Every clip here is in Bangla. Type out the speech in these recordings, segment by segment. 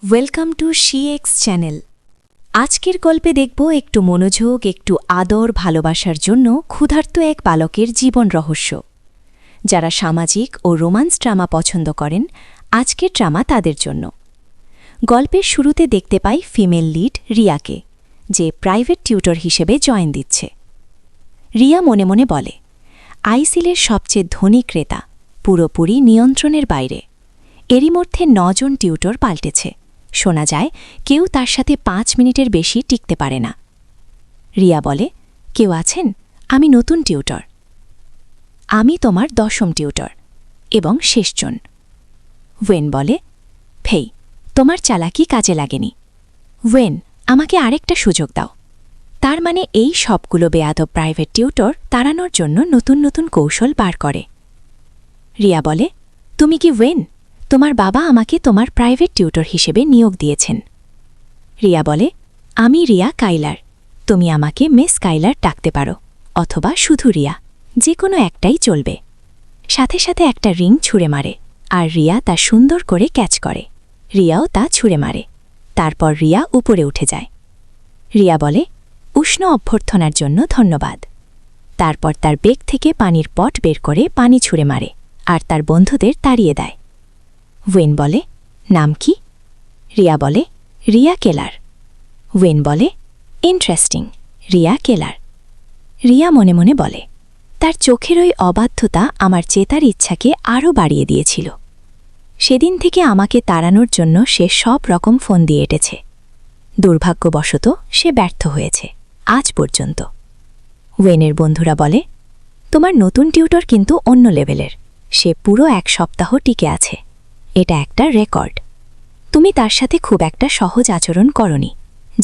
Welcome to শিএক্স channel. আজকের গল্পে দেখব একটু মনোযোগ, একটু আদর, ভালোবাসার জন্য ক্ষুধার্ত এক বালকের জীবন রহস্য। যারা সামাজিক ও রোমান্স ড্রামা পছন্দ করেন, আজকের ড্রামা তাদের জন্য। গল্পের শুরুতে দেখতে পাই ফিমেল লিড রিয়াকে, যে প্রাইভেট টিউটর হিসেবে জয়েন দিচ্ছে। রিয়া মনে মনে বলে, আইসিলের সবচেয়ে ধনী ক্রেতা, পুরোপুরি নিয়ন্ত্রণের বাইরে। এরই মধ্যে 9 জন টিউটর পাল্টেছে। শোনা যায় কেউ তার সাথে 5 মিনিটের বেশি টিকতে পারে না। রিয়া বলে, কেউ আছেন? আমি নতুন টিউটর। আমি তোমার 10ম টিউটর এবং শেষজন। ওয়েন বলে, ফেই, তোমার চালাকি কাজে লাগেনি। ওয়েন, আমাকে আরেকটা সুযোগ দাও। তার মানে এই সবগুলো বেয়াদব প্রাইভেট টিউটর তাড়ানোর জন্য নতুন নতুন কৌশল বার করে। রিয়া বলে, তুমি কি ওয়েন? তোমার বাবা আমাকে তোমার প্রাইভেট টিউটর হিসেবে নিয়োগ দিয়েছেন। রিয়া বলে, আমি রিয়া কাইলার। তুমি আমাকে মিস কাইলার ডাকতে পারো, অথবা শুধু রিয়া, যে কোনো একটাই চলবে। সাথে সাথে একটা রিং ছুঁড়ে মারে, আর রিয়া তা সুন্দর করে ক্যাচ করে। রিয়াও তা ছুঁড়ে মারে। তারপর রিয়া উপরে উঠে যায়। রিয়া বলে, উষ্ণ অভ্যর্থনার জন্য ধন্যবাদ। তারপর তার বেগ থেকে পানির পট বের করে পানি ছুঁড়ে মারে, আর তার বন্ধুদের তাড়িয়ে দেয়। ওয়েন বলে, নাম কি? রিয়া বলে, রিয়া কেলার। ওয়েন বলে, ইন্টারেস্টিং, রিয়া কেলার। রিয়া মনে মনে বলে, তার চোখের ওই অবাধ্যতা আমার চেতার ইচ্ছাকে আরও বাড়িয়ে দিয়েছিল। সেদিন থেকে আমাকে তাড়ানোর জন্য সে সব রকম ফোন দিয়ে এঁটেছে। দুর্ভাগ্যবশত সে ব্যর্থ হয়েছে আজ পর্যন্ত। ওয়েনের বন্ধুরা বলে, তোমার নতুন টিউটর কিন্তু অন্য লেভেলের। সে পুরো 1 সপ্তাহ টিকে আছে। এটা একটা রেকর্ড। তুমি তার সাথে খুব একটা সহজ আচরণ করনি,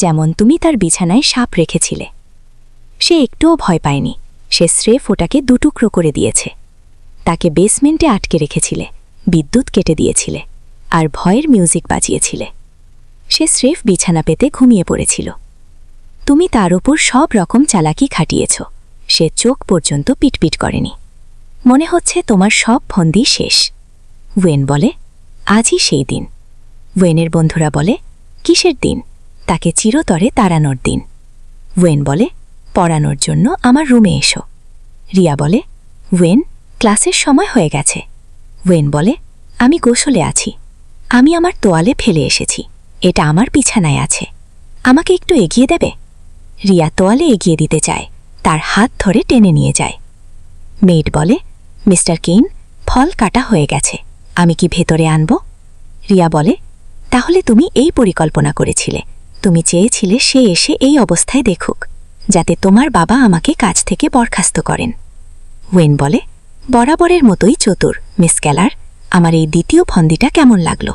যেমন তুমি তার বিছানায় সাপ রেখেছিলে। সে একটুও ভয় পায়নি। সে স্রেফ ওটাকে 2 টুকরো করে দিয়েছে। তাকে বেসমেন্টে আটকে রেখেছিলে, বিদ্যুৎ কেটে দিয়েছিলে, আর ভয়ের মিউজিক বাজিয়েছিলে। সে স্রেফ বিছানা পেতে ঘুমিয়ে পড়েছিল। তুমি তার ওপর সব রকম চালাকি খাটিয়েছ। সে চোখ পর্যন্ত পিটপিট করেনি। মনে হচ্ছে তোমার সব ফন্দি শেষ। ওয়েন বলে, আজই সেই দিন। ওয়েনের বন্ধুরা বলে, কিসের দিন? তাকে চিরতরে তাড়ানোর দিন। ওয়েন বলে, পড়ানোর জন্য আমার রুমে এসো। রিয়া বলে, ওয়েন, ক্লাসের সময় হয়ে গেছে। ওয়েন বলে, আমি গোসলে আছি। আমি আমার তোয়ালে ফেলে এসেছি। এটা আমার বিছানায় আছে। আমাকে একটু এগিয়ে দেবে? রিয়া তোয়ালে এগিয়ে দিতে চায়। তার হাত ধরে টেনে নিয়ে যায়। মেইড বলে, মিস্টার কেইন, ফল কাটা হয়ে গেছে। আমি কি ভেতরে আনব? রিয়া বলে, তাহলে তুমি এই পরিকল্পনা করেছিলে। তুমি চেয়েছিলে সে এসে এই অবস্থায় দেখুক, যাতে তোমার বাবা আমাকে কাজ থেকে বরখাস্ত করেন। ওয়েন বলে, বরাবরের মতোই চতুর, মিস কেলার। আমার এই দ্বিতীয় ফন্দিটা কেমন লাগল?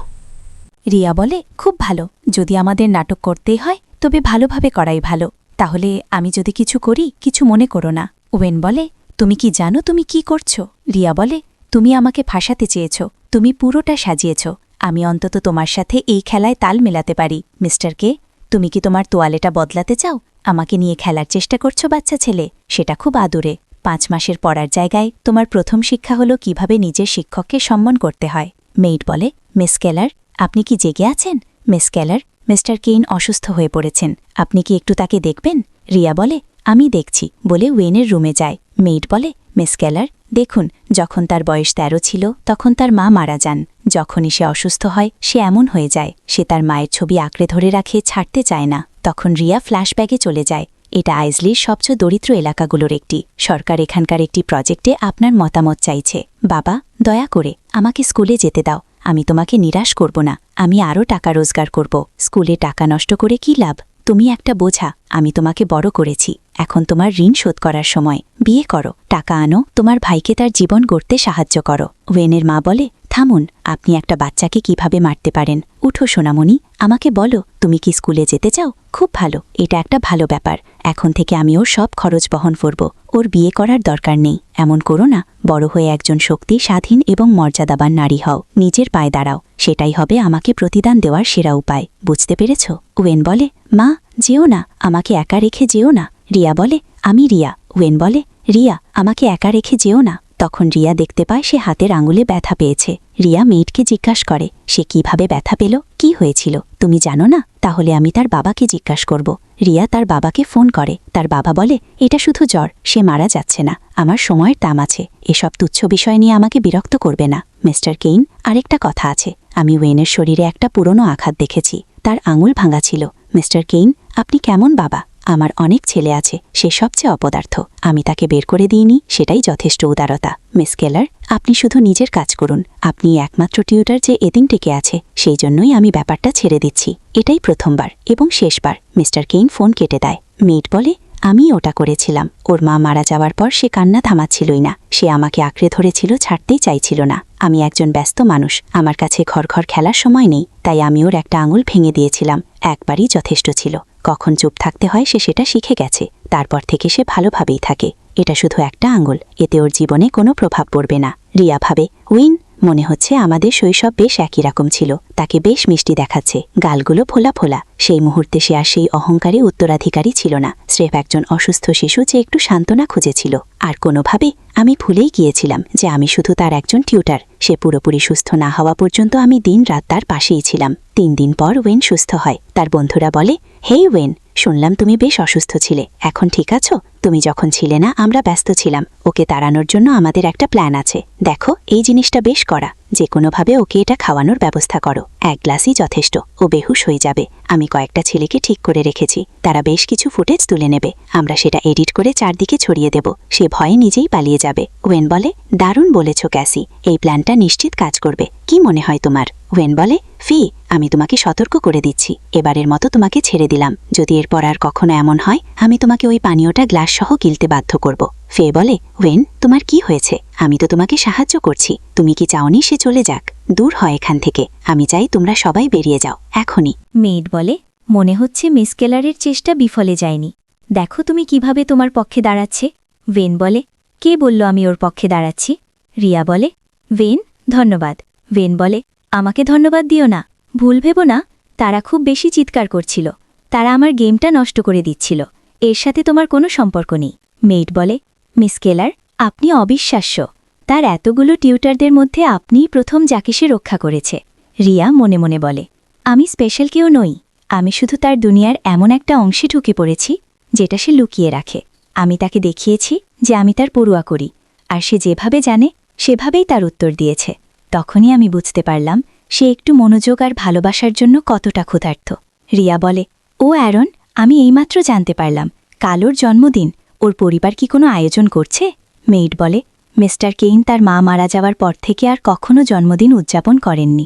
রিয়া বলে, খুব ভালো। যদি আমাদের নাটক করতেই হয় তবে ভালোভাবে করাই ভালো। তাহলে আমি যদি কিছু করি, কিছু মনে করো না। ওয়েন বলে, তুমি কি জানো তুমি কি করছো? রিয়া বলে, তুমি আমাকে ফাঁসাতে চেয়েছ। তুমি পুরোটা সাজিয়েছ। আমি অন্তত তোমার সাথে এই খেলায় তাল মেলাতে পারি। মিস্টার কে, তুমি কি তোমার তোয়ালেটা বদলাতে চাও? আমাকে নিয়ে খেলার চেষ্টা করছো বাচ্চা ছেলে? সেটা খুব আদুরে। 5 মাসের পড়ার জায়গায় তোমার প্রথম শিক্ষা হলো কিভাবে নিজের শিক্ষককে সম্মান করতে হয়। মেইড বলে, মিস কেলার, আপনি কি জেগে আছেন? মিস কেলার, মিস্টার কেইন অসুস্থ হয়ে পড়েছেন। আপনি কি একটু তাকে দেখবেন? রিয়া বলে, আমি দেখছি বলে ওয়েনের রুমে যায়। মেইড বলে, মিস কেলার, দেখুন, যখন তার বয়স 13 ছিল তখন তার মা মারা যান। যখনই সে অসুস্থ হয় সে এমন হয়ে যায়। সে তার মায়ের ছবি আঁকড়ে ধরে রাখে, ছাড়তে চায় না। তখন রিয়া ফ্ল্যাশব্যাগে চলে যায়। এটা আইজলির সবচেয়ে দরিদ্র এলাকাগুলোর একটি। সরকার এখানকার একটি প্রজেক্টে আপনার মতামত চাইছে। বাবা, দয়া করে আমাকে স্কুলে যেতে দাও। আমি তোমাকে নিরাশ করব না। আমি আরও টাকা রোজগার করব। স্কুলে টাকা নষ্ট করে কি লাভ? তুমি একটা বোঝা। আমি তোমাকে বড় করেছি। এখন তোমার ঋণ শোধ করার সময়। বিয়ে করো, টাকা আনো, তোমার ভাইকে তার জীবন গড়তে সাহায্য করো। ওয়েনের মা বলে, থামুন, আপনি একটা বাচ্চাকে কিভাবে মারতে পারেন? উঠো সোনামণি, আমাকে বলো, তুমি কি স্কুলে যেতে চাও? খুব ভালো, এটা একটা ভালো ব্যাপার। এখন থেকে আমি ওর সব খরচ বহন করব। ওর বিয়ে করার দরকার নেই। এমন করো না। বড় হয়ে একজন শক্তি, স্বাধীন এবং মর্যাদাবান নারী হও। নিজের পায়ে দাঁড়াও। সেটাই হবে আমাকে প্রতিদান দেওয়ার সেরা উপায়। বুঝতে পেরেছ? ওয়েন বলে, মা, যেও না, আমাকে একা রেখে যেও না। রিয়া বলে, আমি রিয়া। ওয়েন বলে, রিয়া, আমাকে একা রেখে যেও না। তখন রিয়া দেখতে পায় সে হাতের আঙুলে ব্যথা পেয়েছে। রিয়া মেয়েটকে জিজ্ঞাসা করে সে কিভাবে ব্যথা পেল, কি হয়েছিল, তুমি জানো না? তাহলে আমি তার বাবাকে জিজ্ঞাসা করব। রিয়া তার বাবাকে ফোন করে। তার বাবা বলে এটা শুধু জ্বর, সে মারা যাচ্ছে না, আমার সময়ের দাম আছে, এসব তুচ্ছ বিষয় নিয়ে আমাকে বিরক্ত করবে না। মিস্টার কেইন, আরেকটা কথা আছে, আমি ওয়েনের শরীরে একটা পুরনো আঘাত দেখেছি, তার আঙুল ভাঙা ছিল। মিস্টার কেইন, আপনি কেমন বাবা? আমার অনেক ছেলে আছে, সে সবচেয়ে অপদার্থ, আমি তাকে বের করে দিইনি, সেটাই যথেষ্ট উদারতা। মিস কেলার, আপনি শুধু নিজের কাজ করুন, আপনি একমাত্র টিউটার যে এদিন টিকে আছে, সেই জন্যই আমি ব্যাপারটা ছেড়ে দিচ্ছি। এটাই প্রথমবার এবং শেষবার। মিস্টার কেইন ফোন কেটে দেয়। মেয়েট বলে আমি ওটা করেছিলাম। ওর মা মারা যাওয়ার পর সে কান্না থামাচ্ছিলই না, সে আমাকে আঁকড়ে ধরেছিল, ছাড়তেই চাইছিল না। আমি একজন ব্যস্ত মানুষ, আমার কাছে ঘর খেলার সময় নেই, তাই আমি ওর একটা আঙুল ভেঙে দিয়েছিলাম, একবারই যথেষ্ট ছিল। কখন চুপ থাকতে হয় সে সেটা শিখে গেছে, তারপর থেকে সে ভালোভাবেই থাকে। এটা শুধু একটা আঙুল, এতে ওর জীবনে কোনো প্রভাব পড়বে না। রিয়া ভাবে, উইন, মনে হচ্ছে আমাদের শৈশব বেশ একই রকম ছিল, তাকে বেশ মিষ্টি দেখাচ্ছে, গালগুলো ফোলা ফোলা। সেই মুহূর্তে সে আর সেই অহংকারী উত্তরাধিকারী ছিল না, স্রেফ একজন অসুস্থ শিশু যে একটু সান্ত্বনা খুঁজেছিল। আর কোনোভাবে আমি ভুলেই গিয়েছিলাম যে আমি শুধু তার একজন টিউটার। সে পুরোপুরি সুস্থ না হওয়া পর্যন্ত আমি দিন রাত তার পাশেই ছিলাম। 3 দিন পর ওয়েন সুস্থ হয়। তার বন্ধুরা বলে, হেই ওয়েন, শুনলাম তুমি বেশ অসুস্থ ছিলে, এখন ঠিক আছো? তুমি যখন ছিলে না আমরা ব্যস্ত ছিলাম, ওকে তাড়ানোর জন্য আমাদের একটা প্ল্যান আছে। দেখো, এই জিনিসটা বেশ করা, যে কোনোভাবে ওকে এটা খাওয়ানোর ব্যবস্থা করো, 1 গ্লাসই যথেষ্ট, ও বেহুশ হয়ে যাবে। আমি কয়েকটা ছেলেকে ঠিক করে রেখেছি, তারা বেশ কিছু ফুটেজ তুলে নেবে, আমরা সেটা এডিট করে চারদিকে ছড়িয়ে দেব, সে ভয়ে নিজেই পালিয়ে যাবে। ওয়েন বলে, দারুণ বলেছ ক্যাসি, এই প্ল্যানটা নিশ্চিত কাজ করবে, কি মনে হয় তোমার? ওয়েন বলে, ফি, আমি তোমাকে সতর্ক করে দিচ্ছি, এবারের মতো তোমাকে ছেড়ে দিলাম, যদি এরপর আর কখনো এমন হয় আমি তোমাকে ওই পানীয়টা গ্লাস সহ গিলতে বাধ্য করব। ফে বলে, ওয়েন, তোমার কি হয়েছে? আমি তো তোমাকে সাহায্য করছি, তুমি কি চাওনি সে চলে যাক? দূর হয় এখান থেকে, আমি চাই তোমরা সবাই বেরিয়ে যাও এখনই। মেইড বলে, মনে হচ্ছে মিস কেলারের চেষ্টা বিফলে যায়নি, দেখো তুমি কিভাবে তোমার পক্ষে দাঁড়াচ্ছে। ওয়েন বলে, কে বলল আমি ওর পক্ষে দাঁড়াচ্ছি? রিয়া বলে, ওয়েন, ধন্যবাদ। ওয়েন বলে, আমাকে ধন্যবাদ দিও না, ভুল ভেবো না, তারা খুব বেশি চিৎকার করছিল, তারা আমার গেমটা নষ্ট করে দিচ্ছিল, এর সাথে তোমার কোনো সম্পর্ক নেই। মেইড বলে, মিস কেলার, আপনি অবিশ্বাস্য, তার এতগুলো টিউটারদের মধ্যে আপনিই প্রথম যাকে সে রক্ষা করেছে। রিয়া মনে মনে বলে, আমি স্পেশাল কেউ নই, আমি শুধু তার দুনিয়ার এমন একটা অংশে ঢুকে পড়েছি যেটা সে লুকিয়ে রাখে। আমি তাকে দেখিয়েছি যে আমি তার পড়ুয়া করি, আর সে যেভাবে জানে সেভাবেই তার উত্তর দিয়েছে। তখনই আমি বুঝতে পারলাম সে একটু মনোযোগ আর ভালোবাসার জন্য কতটা ক্ষুধার্ত। রিয়া বলে, ও অ্যারন, আমি এইমাত্র জানতে পারলাম কাল ওর জন্মদিন, ওর পরিবার কি কোনো আয়োজন করছে? মেইড বলে, মিস্টার কেইন তার মা মারা যাওয়ার পর থেকে আর কখনো জন্মদিন উদযাপন করেননি।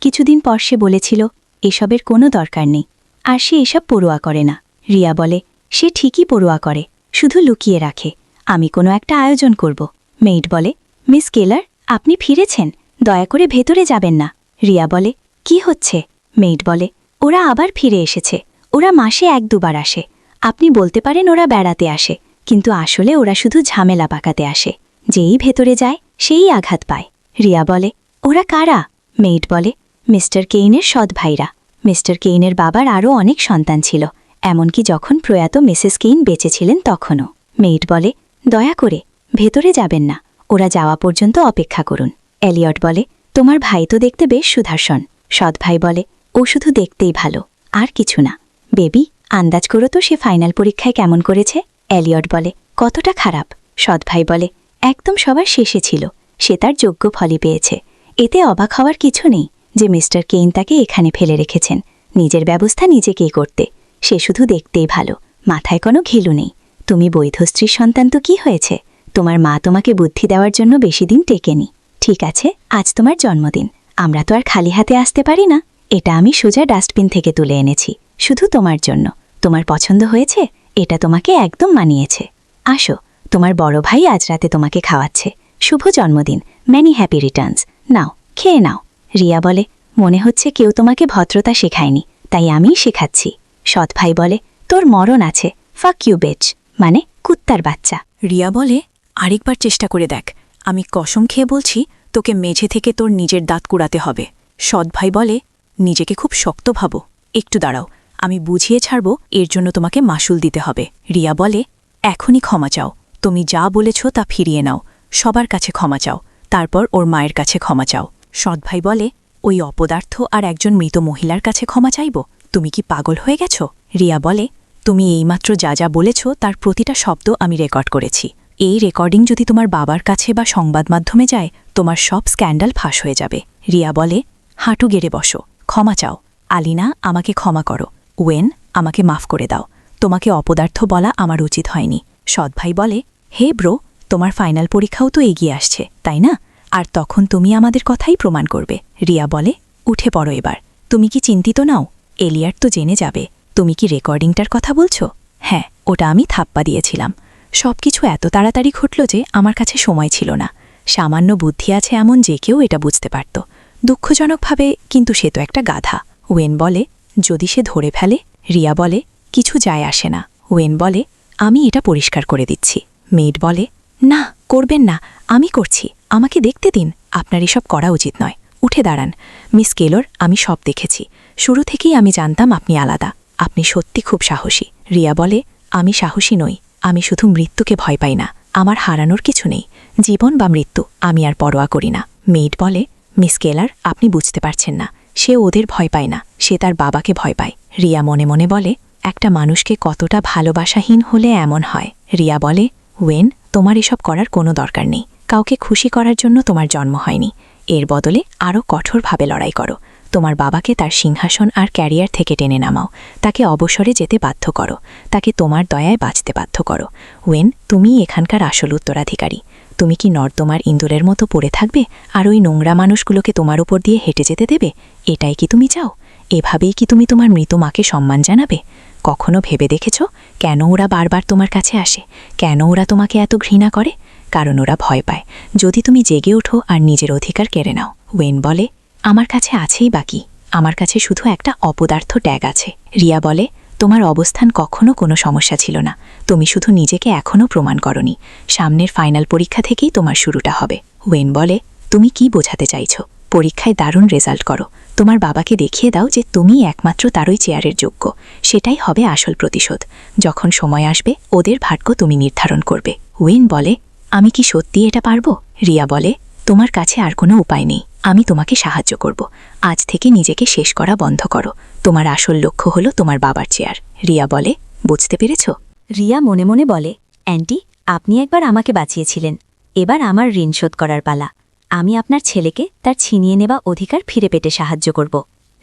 কিছুদিন পর সে বলেছিল এসবের কোনো দরকার নেই, আর সে এসব পড়ুয়া করে না। রিয়া বলে, সে ঠিকই পড়ুয়া করে, শুধু লুকিয়ে রাখে, আমি কোনো একটা আয়োজন করব। মেইড বলে, মিস কেলার, আপনি ফিরেছেন, দয়া করে ভেতরে যাবেন না। রিয়া বলে, কি হচ্ছে? মেইড বলে, ওরা আবার ফিরে এসেছে, ওরা মাসে 1-2 বার আসে, আপনি বলতে পারেন ওরা বেড়াতে আসে, কিন্তু আসলে ওরা শুধু ঝামেলা পাকাতে আসে, যেই ভেতরে যায় সেই আঘাত পায়। রিয়া বলে, ওরা কারা? মেইড বলে, মিস্টার কেইনের সৎ ভাইরা। মিস্টার কেইনের বাবার আরও অনেক সন্তান ছিল, এমনকি যখন প্রয়াত মিসেস কেইন বেঁচে ছিলেন তখনও। মেইড বলে, দয়া করে ভেতরে যাবেন না, ওরা যাওয়া পর্যন্ত অপেক্ষা করুন। এলিয়ট বলে, তোমার ভাই তো দেখতে বেশ সুদর্শন। সৎ ভাই বলে, ও শুধু দেখতেই ভালো, আর কিছু না। বেবি, আন্দাজ করো তো সে ফাইনাল পরীক্ষায় কেমন করেছে? এলিয়ট বলে, কতটা খারাপ? সৎ ভাই বলে, একদম সবার শেষে ছিল, সে তার যোগ্য ফলই পেয়েছে, এতে অবাক হওয়ার কিছু নেই যে মিস্টার কেইন তাকে এখানে ফেলে রেখেছেন নিজের ব্যবস্থা নিজেকেই করতে। সে শুধু দেখতেই ভালো, মাথায় কোনো ঘিলু নেই। তুমি বৈধ স্ত্রীর সন্তান তো কি হয়েছে, তোমার মা তোমাকে বুদ্ধি দেওয়ার জন্য বেশি দিন টেকেনি। ঠিক আছে, আজ তোমার জন্মদিন, আমরা তো আর খালি হাতে আসতে পারি না, এটা আমি সোজা ডাস্টবিন থেকে তুলে এনেছি, শুধু তোমার জন্য। তোমার পছন্দ হয়েছে? এটা তোমাকে একদম মানিয়েছে। আসো, তোমার বড় ভাই আজ রাতে তোমাকে খাওয়াচ্ছে, শুভ জন্মদিন, মেনি হ্যাপি রিটার্নস, নাও খেয়ে নাও। রিয়া বলে, মনে হচ্ছে কেউ তোমাকে ভদ্রতা শেখায়নি, তাই আমিই শেখাচ্ছি। সৎ ভাই বলে, তোর মরণ আছে, ফাক ইউ বেচ, মানে কুত্তার বাচ্চা। রিয়া বলে, আরেকবার চেষ্টা করে দেখ, আমি কসম খেয়ে বলছি তোকে মেঝে থেকে তোর নিজের দাঁত কুড়াতে হবে। সৎ ভাই বলে, নিজেকে খুব শক্ত ভাবো, একটু দাঁড়াও, আমি বুঝিয়ে ছাড়ব, এর জন্য তোমাকে মাসুল দিতে হবে। রিয়া বলে, এখনই ক্ষমা চাও, তুমি যা বলেছ তা ফিরিয়ে নাও, সবার কাছে ক্ষমা চাও, তারপর ওর মায়ের কাছে ক্ষমা চাও। সৎ ভাই বলে, ওই অপদার্থ আর একজন মৃত মহিলার কাছে ক্ষমা চাইব? তুমি কি পাগল হয়ে গেছ? রিয়া বলে, তুমি এইমাত্র যা যা বলেছ তার প্রতিটা শব্দ আমি রেকর্ড করেছি। এই রেকর্ডিং যদি তোমার বাবার কাছে বা সংবাদ মাধ্যমে যায়, তোমার সব স্ক্যান্ডাল ফাঁস হয়ে যাবে। রিয়া বলে, হাঁটু গেড়ে বসো, ক্ষমা চাও। আলিনা, আমাকে ক্ষমা করো। ওয়েন, আমাকে মাফ করে দাও। তোমাকে অপদার্থ বলা আমার উচিত হয়নি। সৎ ভাই বলে, হে ব্রো, তোমার ফাইনাল পরীক্ষাও তো এগিয়ে আসছে, তাই না? আর তখন তুমি আমাদের কথাই প্রমাণ করবে। রিয়া বলে, উঠে পড়ো এবার। তুমি কি চিন্তিত নাও? এলিয়ার তো জেনে যাবে। তুমি কি রেকর্ডিংটার কথা বলছো? হ্যাঁ, ওটা আমি থাপ্পা দিয়েছিলাম। সবকিছু এত তাড়াতাড়ি ঘটল যে আমার কাছে সময় ছিল না। সামান্য বুদ্ধি আছে এমন যে কেউ এটা বুঝতে পারত। দুঃখজনকভাবে, কিন্তু সে তো একটা গাধা। ওয়েন বলে, যদি সে ধরে ফেলে? রিয়া বলে, কিছু যায় আসে না। ওয়েন বলে, আমি এটা পরিষ্কার করে দিচ্ছি। মেড বলে, না, করবেন না, আমি করছি, আমাকে দেখতে দিন। আপনার এসব করা উচিত নয়। উঠে দাঁড়ান। মিস কেলর, আমি সব দেখেছি। শুরু থেকেই আমি জানতাম আপনি আলাদা। আপনি সত্যি খুব সাহসী। রিয়া বলে, আমি সাহসী নই, আমি শুধু মৃত্যুকে ভয় পাই না। আমার হারানোর কিছু নেই, জীবন বা মৃত্যু আমি আর পরোয়া করি না। মেড বলে, মিস কেলার, আপনি বুঝতে পারছেন না। সে ওদের ভয় পায় না, সে তার বাবাকে ভয় পায়। রিয়া মনে মনে বলে, একটা মানুষকে কতটা ভালোবাসাহীন হলে এমন হয়। রিয়া বলে, ওয়েন, তোমার এসব করার কোনো দরকার নেই। কাউকে খুশি করার জন্য তোমার জন্ম হয়নি। এর বদলে আরও কঠোরভাবে লড়াই করো। তোমার বাবাকে তার সিংহাসন আর ক্যারিয়ার থেকে টেনে নামাও। তাকে অবসরে যেতে বাধ্য করো। তাকে তোমার দয়ায় বাঁচতে বাধ্য করো। ওয়েন, তুমিই এখানকার আসল উত্তরাধিকারী। তুমি কি নর্দমার ইঁদুরের মতো পড়ে থাকবে আর ওই নোংরা মানুষগুলোকে তোমার উপর দিয়ে হেঁটে যেতে দেবে? এটাই কি তুমি চাও? এভাবেই কি তুমি তোমার মৃত মাকে সম্মান জানাবে? কখনো ভেবে দেখেছ কেন ওরা বারবার তোমার কাছে আসে? কেন ওরা তোমাকে এত ঘৃণা করে? কারণ ওরা ভয় পায় যদি তুমি জেগে ওঠো আর নিজের অধিকার কেড়ে নাও। ওয়েন বলে, আমার কাছে আছেই বাকি। আমার কাছে শুধু একটা অপদার্থ ট্যাগ আছে। রিয়া বলে, তোমার অবস্থান কখনো কোনো সমস্যা ছিল না। তুমি শুধু নিজেকে এখনও প্রমাণ করনি। সামনের ফাইনাল পরীক্ষা থেকেই তোমার শুরুটা হবে। ওয়েন বলে, তুমি কি বোঝাতে চাইছ? পরীক্ষায় দারুণ রেজাল্ট করো। তোমার বাবাকে দেখিয়ে দাও যে তুমিই একমাত্র তারই চেয়ারের যোগ্য। সেটাই হবে আসল প্রতিশোধ। যখন সময় আসবে, ওদের ভাগ্য তুমি নির্ধারণ করবে। ওয়েন বলে, আমি কি সত্যি এটা পারবো? রিয়া বলে, তোমার কাছে আর কোনো উপায় নেই। আমি তোমাকে সাহায্য করব। আজ থেকে নিজেকে শেষ করা বন্ধ করো। তোমার আসল লক্ষ্য হলো তোমার বাবার চেয়ার। রিয়া বলে, বুঝতে পেরেছ? রিয়া মনে মনে বলে, অ্যান্টি, আপনি একবার আমাকে বাঁচিয়েছিলেন। এবার আমার ঋণ শোধ করার পালা। আমি আপনার ছেলেকে তার ছিনিয়ে নেওয়া অধিকার ফিরে পেতে সাহায্য করব।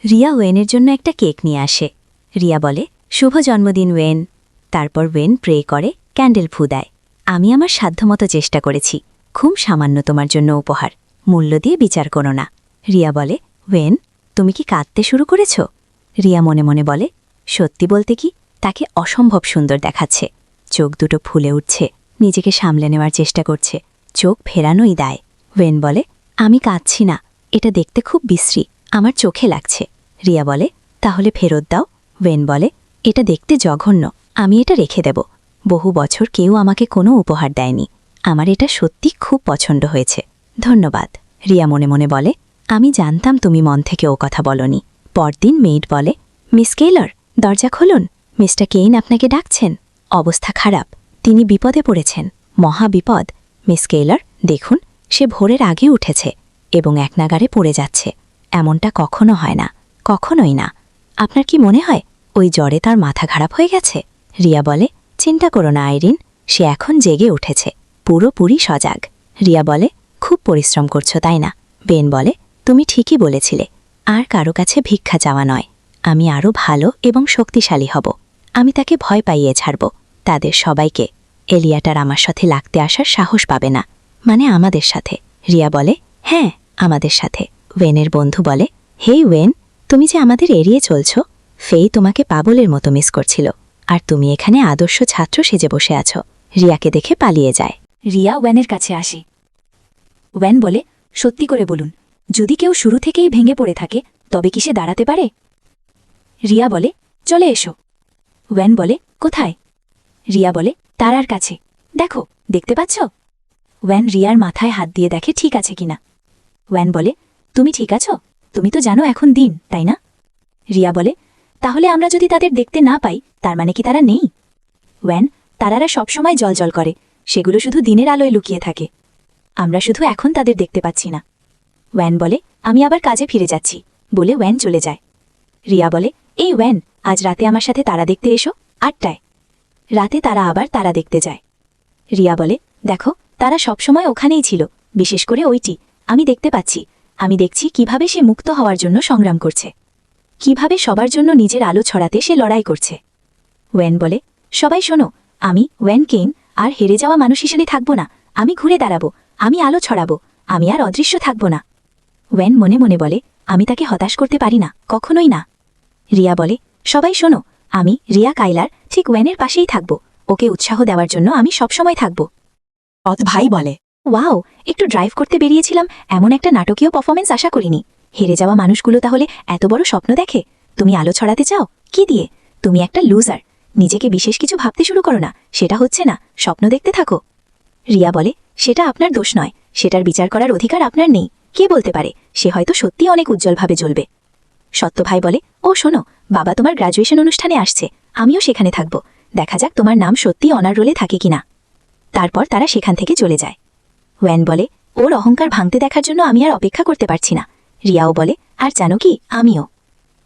রিয়া ওয়েনের জন্য একটা কেক নিয়ে আসে। রিয়া বলে, শুভ জন্মদিন ওয়েন। তারপর ওয়েন প্রে করে, ক্যান্ডেল ফু দেয়। আমি আমার সাধ্যমতো চেষ্টা করেছি। খুব সামান্য তোমার জন্য উপহার। মূল্য দিয়ে বিচার করো না। রিয়া বলে, ওয়েন, তুমি কি কাঁদতে শুরু করেছ? রিয়া মনে মনে বলে, সত্যি বলতে কি, তাকে অসম্ভব সুন্দর দেখাচ্ছে। চোখ দুটো ফুলে উঠছে, নিজেকে সামলে নেওয়ার চেষ্টা করছে। চোখ ফেরানোই দায়। ওয়েন বলে, আমি কাঁদছি না, এটা দেখতে খুব বিশ্রী, আমার চোখে লাগছে। রিয়া বলে, তাহলে ফেরত দাও। ওয়েন বলে, এটা দেখতে জঘন্য, আমি এটা রেখে দেব। বহু বছর কেউ আমাকে কোনো উপহার দেয়নি। আমার এটা সত্যি খুব পছন্দ হয়েছে, ধন্যবাদ। রিয়া মনে মনে বলে, আমি জানতাম তুমি মন থেকে ও কথা বলনি। পরদিন মেইড বলে, মিস কেইলর, দরজা খুলুন, মিস্টার কেইন আপনাকে ডাকছেন। অবস্থা খারাপ, তিনি বিপদে পড়েছেন, মহা বিপদ। মিস কেইলর, দেখুন, সে ভোরের আগে উঠেছে এবং একনাগারে পড়ে যাচ্ছে। এমনটা কখনো হয় না, কখনোই না। আপনার কি মনে হয় ওই জ্বরে তার মাথা খারাপ হয়ে গেছে? রিয়া বলে, চিন্তা করো না আইরিন, সে এখন জেগে উঠেছে, পুরোপুরি সজাগ। রিয়া বলে, খুব পরিশ্রম করছো তাই না? বেন বলে, তুমি ঠিকই বলেছিলে। আর কারো কাছে ভিক্ষা চাওয়া নয়। আমি আরও ভালো এবং শক্তিশালী হব। আমি তাকে ভয় পাইয়ে ছাড়ব, তাদের সবাইকে। এলিয়াটার আমার সাথে লাগতে আসার সাহস পাবে না। মানে আমাদের সাথে। রিয়া বলে, হ্যাঁ, আমাদের সাথে। ওয়েনের বন্ধু বলে, হেই ওয়েন, তুমি যে আমাদের এড়িয়ে চলছ। ফেই তোমাকে পাগলের মতো মিস করছিল, আর তুমি এখানে আদর্শ ছাত্র সেজে বসে আছো। রিয়াকে দেখে পালিয়ে যায়। রিয়া ওয়েনের কাছে আসে। ওয়েন বলে, সত্যি করে বলুন, যদি কেউ শুরু থেকেই ভেঙে পড়ে থাকে, তবে কি সে দাঁড়াতে পারে? রিয়া বলে, চলে এসো। ওয়েন বলে, কোথায়? রিয়া বলে, তারার কাছে। দেখো, দেখতে পাচ্ছ? ওয়েন রিয়ার মাথায় হাত দিয়ে দেখে ঠিক আছে কিনা। ওয়েন বলে, তুমি ঠিক আছো? তুমি তো জানো এখন দিন, তাই না? রিয়া বলে, তাহলে আমরা যদি তাদের দেখতে না পাই, তার মানে কি তারা নেই? ওয়েন, তারারা সবসময় জলজল করে, সেগুলো শুধু দিনের আলোয় লুকিয়ে থাকে। আমরা শুধু এখন তাদের দেখতে পাচ্ছি না। ওয়েন বলে, আমি আবার কাজে ফিরে যাচ্ছি, বলে ওয়েন চলে যায়। রিয়া বলে, এই ওয়েন, আজ রাতে আমার সাথে তারা দেখতে এসো, 8টায়। রাতে তারা আবার তারা দেখতে যায়। রিয়া বলে, দেখো, তারা সবসময় ওখানেই ছিল, বিশেষ করে ওইটি। আমি দেখতে পাচ্ছি, আমি দেখছি কিভাবে সে মুক্ত হওয়ার জন্য সংগ্রাম করছে, কিভাবে সবার জন্য নিজের আলো ছড়াতে সে লড়াই করছে। ওয়েন বলে, সবাই শোনো, আমি ওয়েন কেইন আর হেরে যাওয়া মানুষ হিসেবে থাকব না। আমি ঘুরে দাঁড়াবো, আমি আলো ছড়াবো, আমি আর অদৃশ্য থাকব না। ওয়েন মনে মনে বলে, আমি তাকে হতাশ করতে পারি না, কখনোই না। রিয়া বলে, সবাই শোনো, আমি রিয়া কাইলার ঠিক ওয়েনের পাশেই থাকব, ওকে উৎসাহ দেওয়ার জন্য আমি সবসময় থাকব। ভাই বলে, ওয়াও, একটু ড্রাইভ করতে বেরিয়েছিলাম, এমন একটা নাটকীয় পারফরমেন্স আশা করিনি। হেরে যাওয়া মানুষগুলো তাহলে এত বড় স্বপ্ন দেখে? তুমি আলো ছড়াতে চাও? কি দিয়ে? তুমি একটা লুজার। নিজেকে বিশেষ কিছু ভাবতে শুরু করো না, সেটা হচ্ছে না, স্বপ্ন দেখতে থাকো। রিয়া বলে, সেটা আপনার দোষ নয়, সেটার বিচার করার অধিকার আপনার নেই। কে বলতে পারে, সে হয়তো সত্যি অনেক উজ্জ্বলভাবে জ্বলবে। সত্য ভাই বলে, ও শোনো, বাবা তোমার গ্র্যাজুয়েশন অনুষ্ঠানে আসছে, আমিও সেখানে থাকব, দেখা যাক তোমার নাম সত্যি অনার রোলে থাকে কিনা। তারপর তারা সেখান থেকে চলে যায়। ওয়েন বলে, ওর অহংকার ভাঙতে দেখার জন্য আমি আর অপেক্ষা করতে পারছি না। রিয়াও বলে, আর জানো কি, আমিও।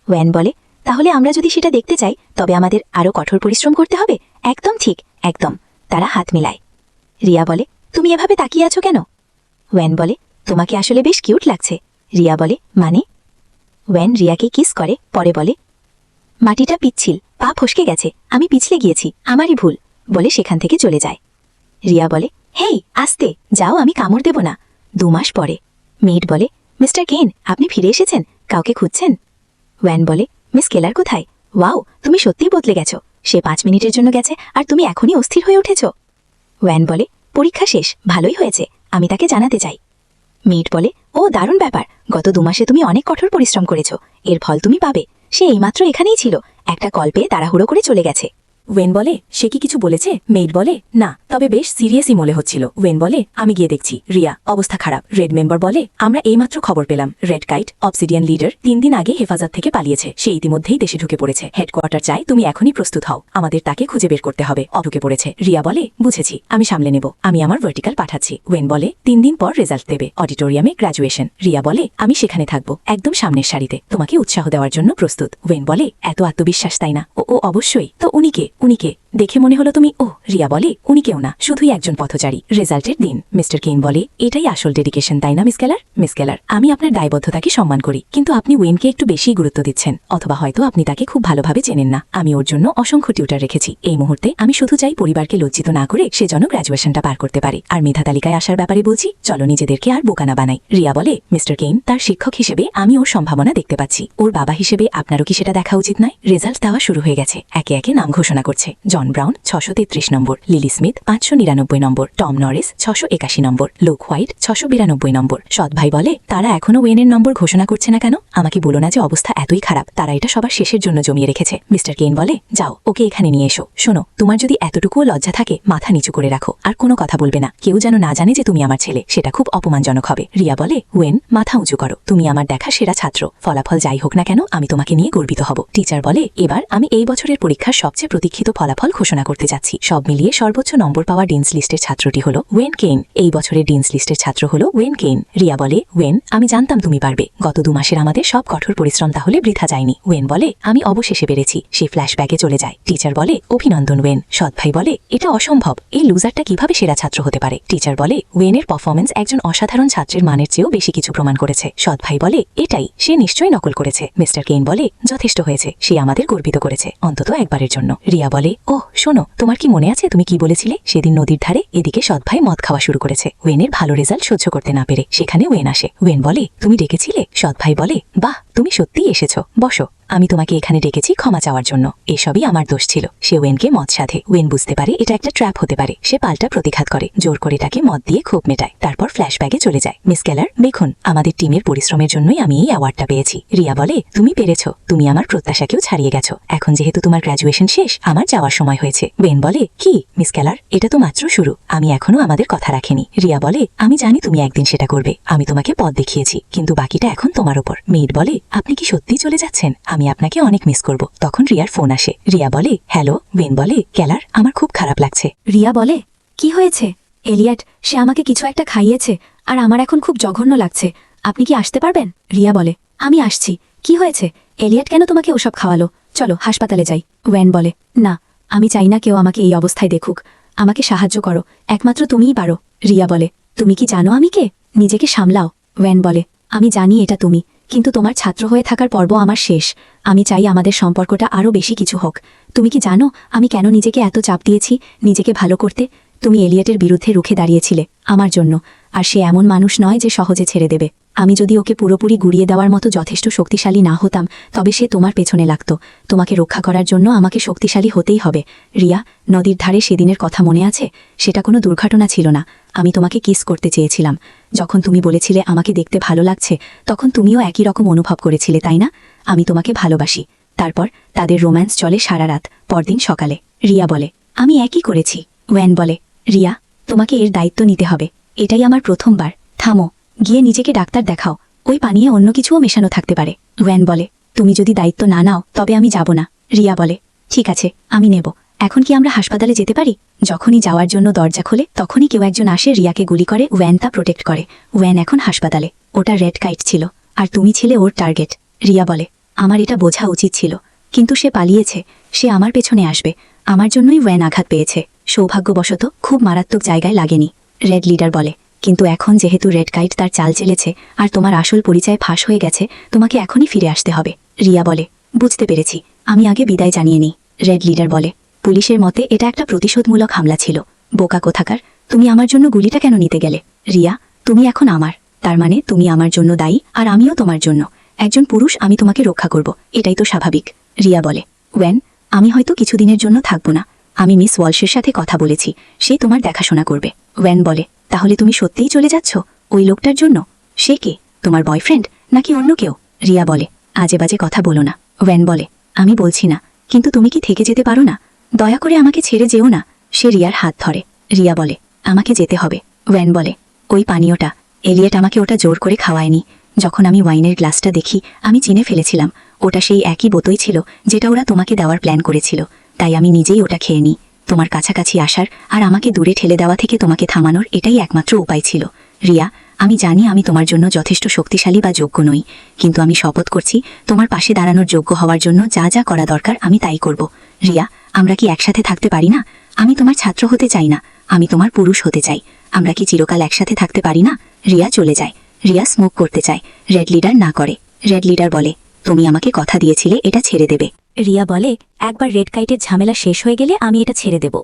ওয়েন বলে, তাহলে আমরা যদি সেটা দেখতে চাই তবে আমাদের আরও কঠোর পরিশ্রম করতে হবে। একদম ঠিক, একদম। তারা হাত মিলায়। রিয়া বলে, তুমি এভাবে তাকিয়ে আছো কেন? ওয়েন বলে, তোমাকে আসলে বেশ কিউট লাগছে। রিয়া বলে, মানে? ওয়েন রিয়াকে কিস করে, পরে বলে, মাটিটা পিচ্ছিল, পা ফসকে গেছে, আমি পিছলে গিয়েছি, আমারই ভুল, বলে সেখান থেকে চলে যায়। রিয়া বলে, হেই, আস্তে যাও, আমি কামড় দেব না। 2 মাস পরে মেড বলে, মিস্টার কেইন, আপনি ফিরে এসেছেন, কাউকে খুঁজছেন? ওয়েন বলে, মিস কেলার কোথায়? ওয়াও, তুমি সত্যিই বদলে গেছো। সে 5 মিনিটের জন্য গেছে আর তুমি এখনই অস্থির হয়ে উঠেছ। ওয়েন বলে, পরীক্ষা শেষ, ভালোই হয়েছে, আমি তাকে জানাতে চাই। মেড বলে, ও দারুণ ব্যাপার, গত 2 মাসে তুমি অনেক কঠোর পরিশ্রম করেছ, এর ফল তুমি পাবে। সে এইমাত্র এখানেই ছিল, একটা কল পেয়ে তাড়াহুড়ো করে চলে গেছে। ওয়েন বলে, সে কি কিছু বলেছে? মেইড বলে, না, তবে বেশ সিরিয়াসই মনে হচ্ছিল। ওয়েন বলে, আমি গিয়ে দেখছি। রিয়া, অবস্থা খারাপ। রেড মেম্বার বলে, আমরা এইমাত্র খবর পেলাম, রেড কাইট, অবসিডিয়ান লিডার 3 দিন আগে হেফাজত থেকে পালিয়েছে। সে ইতিমধ্যেই দেশে ঢুকে পড়েছে। হেডকোয়ার্টার চাই তুমি এখনই প্রস্তুত হও, আমাদের তাকে খুঁজে বের করতে হবে। ঢুকে পড়েছে। রিয়া বলে, বুঝেছি, আমি সামলে নেব, আমি আমার ভার্টিক্যাল পাঠাচ্ছি। ওয়েন বলে, 3 দিন পর রেজাল্ট দেবে, অডিটোরিয়ামে গ্র্যাজুয়েশন। রিয়া বলে, আমি সেখানে থাকবো, একদম সামনের সারিতে, তোমাকে উৎসাহ দেওয়ার জন্য প্রস্তুত। ওয়েন বলে, এত আত্মবিশ্বাস, তাই না? ও অবশ্যই। তো উনিকে দেখে মনে হলো তুমি? ও রিয়া বলে, উনি কেউ না, শুধুই একজন পথচারী। রেজাল্টের দিন মিস্টার কেইন বলে, এটাই আসল ডেডিকেশন, তাই না মিস কেলার? মিস কেলার, আমি আপনার দায়বদ্ধতাকে সম্মান করি, কিন্তু আপনি ওয়েনকে একটু বেশি গুরুত্ব দিচ্ছেন, অথবা হয়তো আপনি তাকে খুব ভালোভাবে চেনেন না। আমি ওর জন্য অসংখ্য টিউটার রেখেছি। এই মুহূর্তে আমি শুধু চাই পরিবারকে লজ্জিত না করে সে যেন গ্র্যাজুয়েশনটা পার করতে পারে। আর মেধা তালিকায় আসার ব্যাপারে বলছি, চলো নিজেদেরকে আর বোকা না বানাই। রিয়া বলে, মিস্টার কেইন, তার শিক্ষক হিসেবে আমি ওর সম্ভাবনা দেখতে পাচ্ছি, ওর বাবা হিসেবে আপনারও কি সেটা দেখা উচিত নয়? রেজাল্ট দেওয়া শুরু হয়ে গেছে, একে একে নাম ঘোষণা করছে। জন ব্রাউন 633 নম্বর, লিলি স্মিথ 599 নম্বর, টম নরিস 681 নম্বর, লুক হোয়াইট 692 নম্বর। সৎ ভাই বলে, তারা এখনো ওয়েনের নম্বর ঘোষণা করছে না কেন? আমাকে বলো না যে অবস্থা এতই খারাপ, তারা এটা সবার শেষের জন্য জমিয়ে রেখেছে। মিস্টার কেইন বলে, যাও, ওকে এখানে নিয়ে এসো। শোনো, তোমার যদি এতটুকুও লজ্জা থাকে, মাথা নিচু করে রাখো, আর কোনো কথা বলবে না, কেউ যেন না জানে যে তুমি আমার ছেলে, সেটা খুব অপমানজনক হবে। রিয়া বলে, ওয়েন, মাথা উঁচু করো, তুমি আমার দেখা সেরা ছাত্র, ফলাফল যাই হোক না কেন আমি তোমাকে নিয়ে গর্বিত হব। টিচার বলে, এবার আমি এই বছরের পরীক্ষার সবচেয়ে প্রতীক্ষিত ফলাফল ঘোষণা করতে যাচ্ছি। সব মিলিয়ে সর্বোচ্চ নম্বর পাওয়া ডিনস লিস্টের ছাত্রটি হলো ওয়েন কেইন। এই বছরের ডিনস লিস্টের ছাত্র হলো ওয়েন কেইন। রিয়া বলে, ওয়েন, আমি জানতাম তুমি পারবে, গত 2 মাসের আমাদের সব কঠোর পরিশ্রম তাহলে বৃথা যায়নি। ওয়েন বলে, আমি অবশেষে পেরেছি। সে ফ্ল্যাশব্যাকে চলে যায়। টিচার বলে, অভিনন্দন ওয়েন। সৎ ভাই বলে, এটা অসম্ভব, এই লুজারটা কিভাবে সেরা ছাত্র হতে পারে? টিচার বলে, ওয়েনের পারফরমেন্স একজন অসাধারণ ছাত্রের মানের চেয়েও বেশি কিছু প্রমাণ করেছে। সৎ ভাই বলে, এটাই, সে নিশ্চয়ই নকল করেছে। মিস্টার কেইন বলে, যথেষ্ট হয়েছে, সে আমাদের গর্বিত করেছে, অন্তত একবারের জন্য। রিয়া বলে, ওহ শোনো, তোমার কি মনে আছে তুমি কি বলেছিলে সেদিন নদীর ধারে? এদিকে সৎ ভাই মদ খাওয়া শুরু করেছে। ওয়েনের ভালো রেজাল্ট সহ্য করতে না পেরে সেখানে ওয়েন আসে। ওয়েন বলে, তুমি ডেকেছিলে? সৎ ভাই বলে, বাহ, তুমি সত্যিই এসেছো, বসো, আমি তোমাকে এখানে ডেকেছি ক্ষমা চাওয়ার জন্য, এসবই আমার দোষ ছিল। সে ওয়েনকে মদ সাধে। ওয়েন বুঝতে পারে এটা একটা ট্র্যাপ হতে পারে, সে পাল্টা প্রতিঘাত করে, জোর করে তাকে মদ দিয়ে ক্ষোভ মেটায়, তারপর ফ্ল্যাশব্যাকে চলে যায়। মিস কেলার, দেখুন, আমাদের টিমের পরিশ্রমের জন্যই আমি এই অ্যাওয়ার্ডটা পেয়েছি। রিয়া বলে, তুমি পেরেছো, তুমি আমার প্রত্যাশাকেও ছাড়িয়ে গেছো, এখন যেহেতু তোমার গ্র্যাজুয়েশন শেষ, আমার যাওয়ার সময় হয়েছে। ওয়েন বলে, কি মিস কেলার, এটা তো মাত্র শুরু, আমি এখনো আমাদের কথা রাখিনি। রিয়া বলে, আমি জানি তুমি একদিন সেটা করবে, আমি তোমাকে পথ দেখিয়েছি, কিন্তু বাকিটা এখন তোমার উপর। মেড বলে, আপনি কি সত্যিই চলে যাচ্ছেন? আমি আপনাকে অনেক মিস করব। তখন রিয়ার ফোন আসে। রিয়া বলে, হ্যালো। ওয়েন বলে, কেলার, আমার খুব খারাপ লাগছে। রিয়া বলে, কি হয়েছে? এলিয়ট, সে আমাকে কিছু একটা খাইয়েছে আর আমার এখন খুব জঘন্য লাগছে। আপনি কি আসতে পারবেন? রিয়া বলে, আমি আসছি। কি হয়েছে? এলিয়ট কেন তোমাকে ওসব খাওয়ালো? চলো হাসপাতালে যাই। ওয়েন বলে, না, আমি চাই না কেউ আমাকে এই অবস্থায় দেখুক। আমাকে সাহায্য করো, একমাত্র তুমিই পারো। রিয়া বলে, তুমি কি জানো আমি কে? নিজেকে সামলাও। ওয়েন বলে, আমি জানি এটা তুমি, কিন্তু তোমার ছাত্র হয়ে থাকার পর্ব আমার শেষ। আমি চাই আমাদের সম্পর্কটা আরও বেশি কিছু হোক। তুমি কি জানো আমি কেন নিজেকে এত চাপ দিয়েছি নিজেকে ভালো করতে? তুমি এলিয়টের বিরুদ্ধে রুখে দাঁড়িয়েছিলে আমার জন্য, আর সে এমন মানুষ নয় যে সহজে ছেড়ে দেবে। আমি যদি ওকে পুরোপুরি গুড়িয়ে দেওয়ার মতো যথেষ্ট শক্তিশালী না হতাম, তবে সে তোমার পেছনে লাগত। তোমাকে রক্ষা করার জন্য আমাকে শক্তিশালী হতেই হবে। রিয়া, নদীর ধারে সেদিনের কথা মনে আছে? সেটা কোনো দুর্ঘটনা ছিল না। আমি তোমাকে কিস করতে চেয়েছিলাম। যখন তুমি বলেছিলে আমাকে দেখতে ভালো লাগছে, তখন তুমিও একই রকম অনুভব করেছিলে, তাই না? আমি তোমাকে ভালোবাসি। তারপর তাদের রোম্যান্স চলে সারা রাত। পরদিন সকালে রিয়া বলে, আমি একই করেছি। ওয়েন বলে, রিয়া, তোমাকে এর দায়িত্ব নিতে হবে। এটাই আমার প্রথমবার। থামো, গিয়ে নিজেকে ডাক্তার দেখাও। ওই পানিয়ে অন্য কিছুও মেশানো থাকতে পারে। ওয়েন বলে, তুমি যদি দায়িত্ব না নাও তবে আমি যাব না। রিয়া বলে, ঠিক আছে, আমি নেব। এখন কি আমরা হাসপাতালে যেতে পারি? যখনই যাওয়ার জন্য দরজা খোলে তখনই কেউ একজন আসে, রিয়াকে গুলি করে। ওয়েন তা প্রোটেক্ট করে। ওয়েন এখন হাসপাতালে। ওটা রেড কাইট ছিল, আর তুমি ছিলে ওর টার্গেট। রিয়া বলে, আমার এটা বোঝা উচিত ছিল, কিন্তু সে পালিয়েছে। সে আমার পেছনে আসবে। আমার জন্যই ওয়েন আঘাত পেয়েছে। সৌভাগ্যবশত খুব মারাত্মক জায়গায় লাগেনি। রেড লিডার বলে, কিন্তু এখন যেহেতু রেড কাইট তার চাল চেলেছে আর তোমার আসল পরিচয় ফাঁস হয়ে গেছে, তোমাকে এখনই ফিরে আসতে হবে। রিয়া বলে, বুঝতে পেরেছি, আমি আগে বিদায় জানিয়ে নিই। রেড লিডার বলে, পুলিশের মতে এটা একটা প্রতিশোধমূলক হামলা ছিল। বোকা কোথাকার, তুমি আমার জন্য গুলিটা কেন নিতে গেলে? রিয়া, তুমি এখন আমার, তার মানে তুমি আমার জন্য দায়ী আর আমিও তোমার জন্য। একজন পুরুষ, আমি তোমাকে রক্ষা করব, এটাই তো স্বাভাবিক। রিয়া বলে, ওয়েন, আমি হয়তো কিছুদিনের জন্য থাকবো না। আমি মিস ওয়ালশের সাথে কথা বলেছি, সে তোমার দেখাশোনা করবে। ওয়েন বলে, তাহলে তুমি সত্যিই চলে যাচ্ছ ওই লোকটার জন্য? সে কে? তোমার বয়ফ্রেন্ড নাকি অন্য কেউ? রিয়া বলে, আজে বাজে কথা বলো না। ওয়েন বলে, আমি বলছি না, কিন্তু তুমি কি থেকে যেতে পারো না? দয়া করে আমাকে ছেড়ে যেও না। সে রিয়ার হাত ধরে। রিয়া বলে, আমাকে যেতে হবে। ওয়েন বলে, ওই পানীয়টা, এলিয়েট আমাকে ওটা জোর করে খাওয়ায়নি। যখন আমি ওয়াইনের গ্লাসটা দেখি আমি চিনে ফেলেছিলাম ওটা সেই একই বোতই ছিল যেটা ওরা তোমাকে দেওয়ার প্ল্যান করেছিল। তাই আমি নিজেই ওটা খেয়ে নিই। তোমার কাছাকাছি আসার আর আমাকে দূরে ঠেলে দেওয়া থেকে তোমাকে থামানোর এটাই একমাত্র উপায় ছিল। রিয়া, আমি জানি আমি তোমার জন্য যথেষ্ট শক্তিশালী বা যোগ্য নই, কিন্তু আমি শপথ করছি তোমার পাশে দাঁড়ানোর যোগ্য হওয়ার জন্য যা যা করা দরকার আমি তাই করব। রিয়া, আমরা কি একসাথে থাকতে পারি না? আমি তোমার ছাত্র হতে চাই না, আমি তোমার পুরুষ হতে চাই। আমরা কি চিরকাল একসাথে থাকতে পারি না? রিয়া চলে যায়। রিয়া স্মোক করতে চায়। রেড লিডার না করে। রেড লিডার বলে, তুমি আমাকে কথা দিয়েছিলে এটা ছেড়ে দেবে। রিয়া বলে, একবার রেড কাইটের ঝামেলা শেষ হয়ে গেলে আমি এটা ছেড়ে দেব।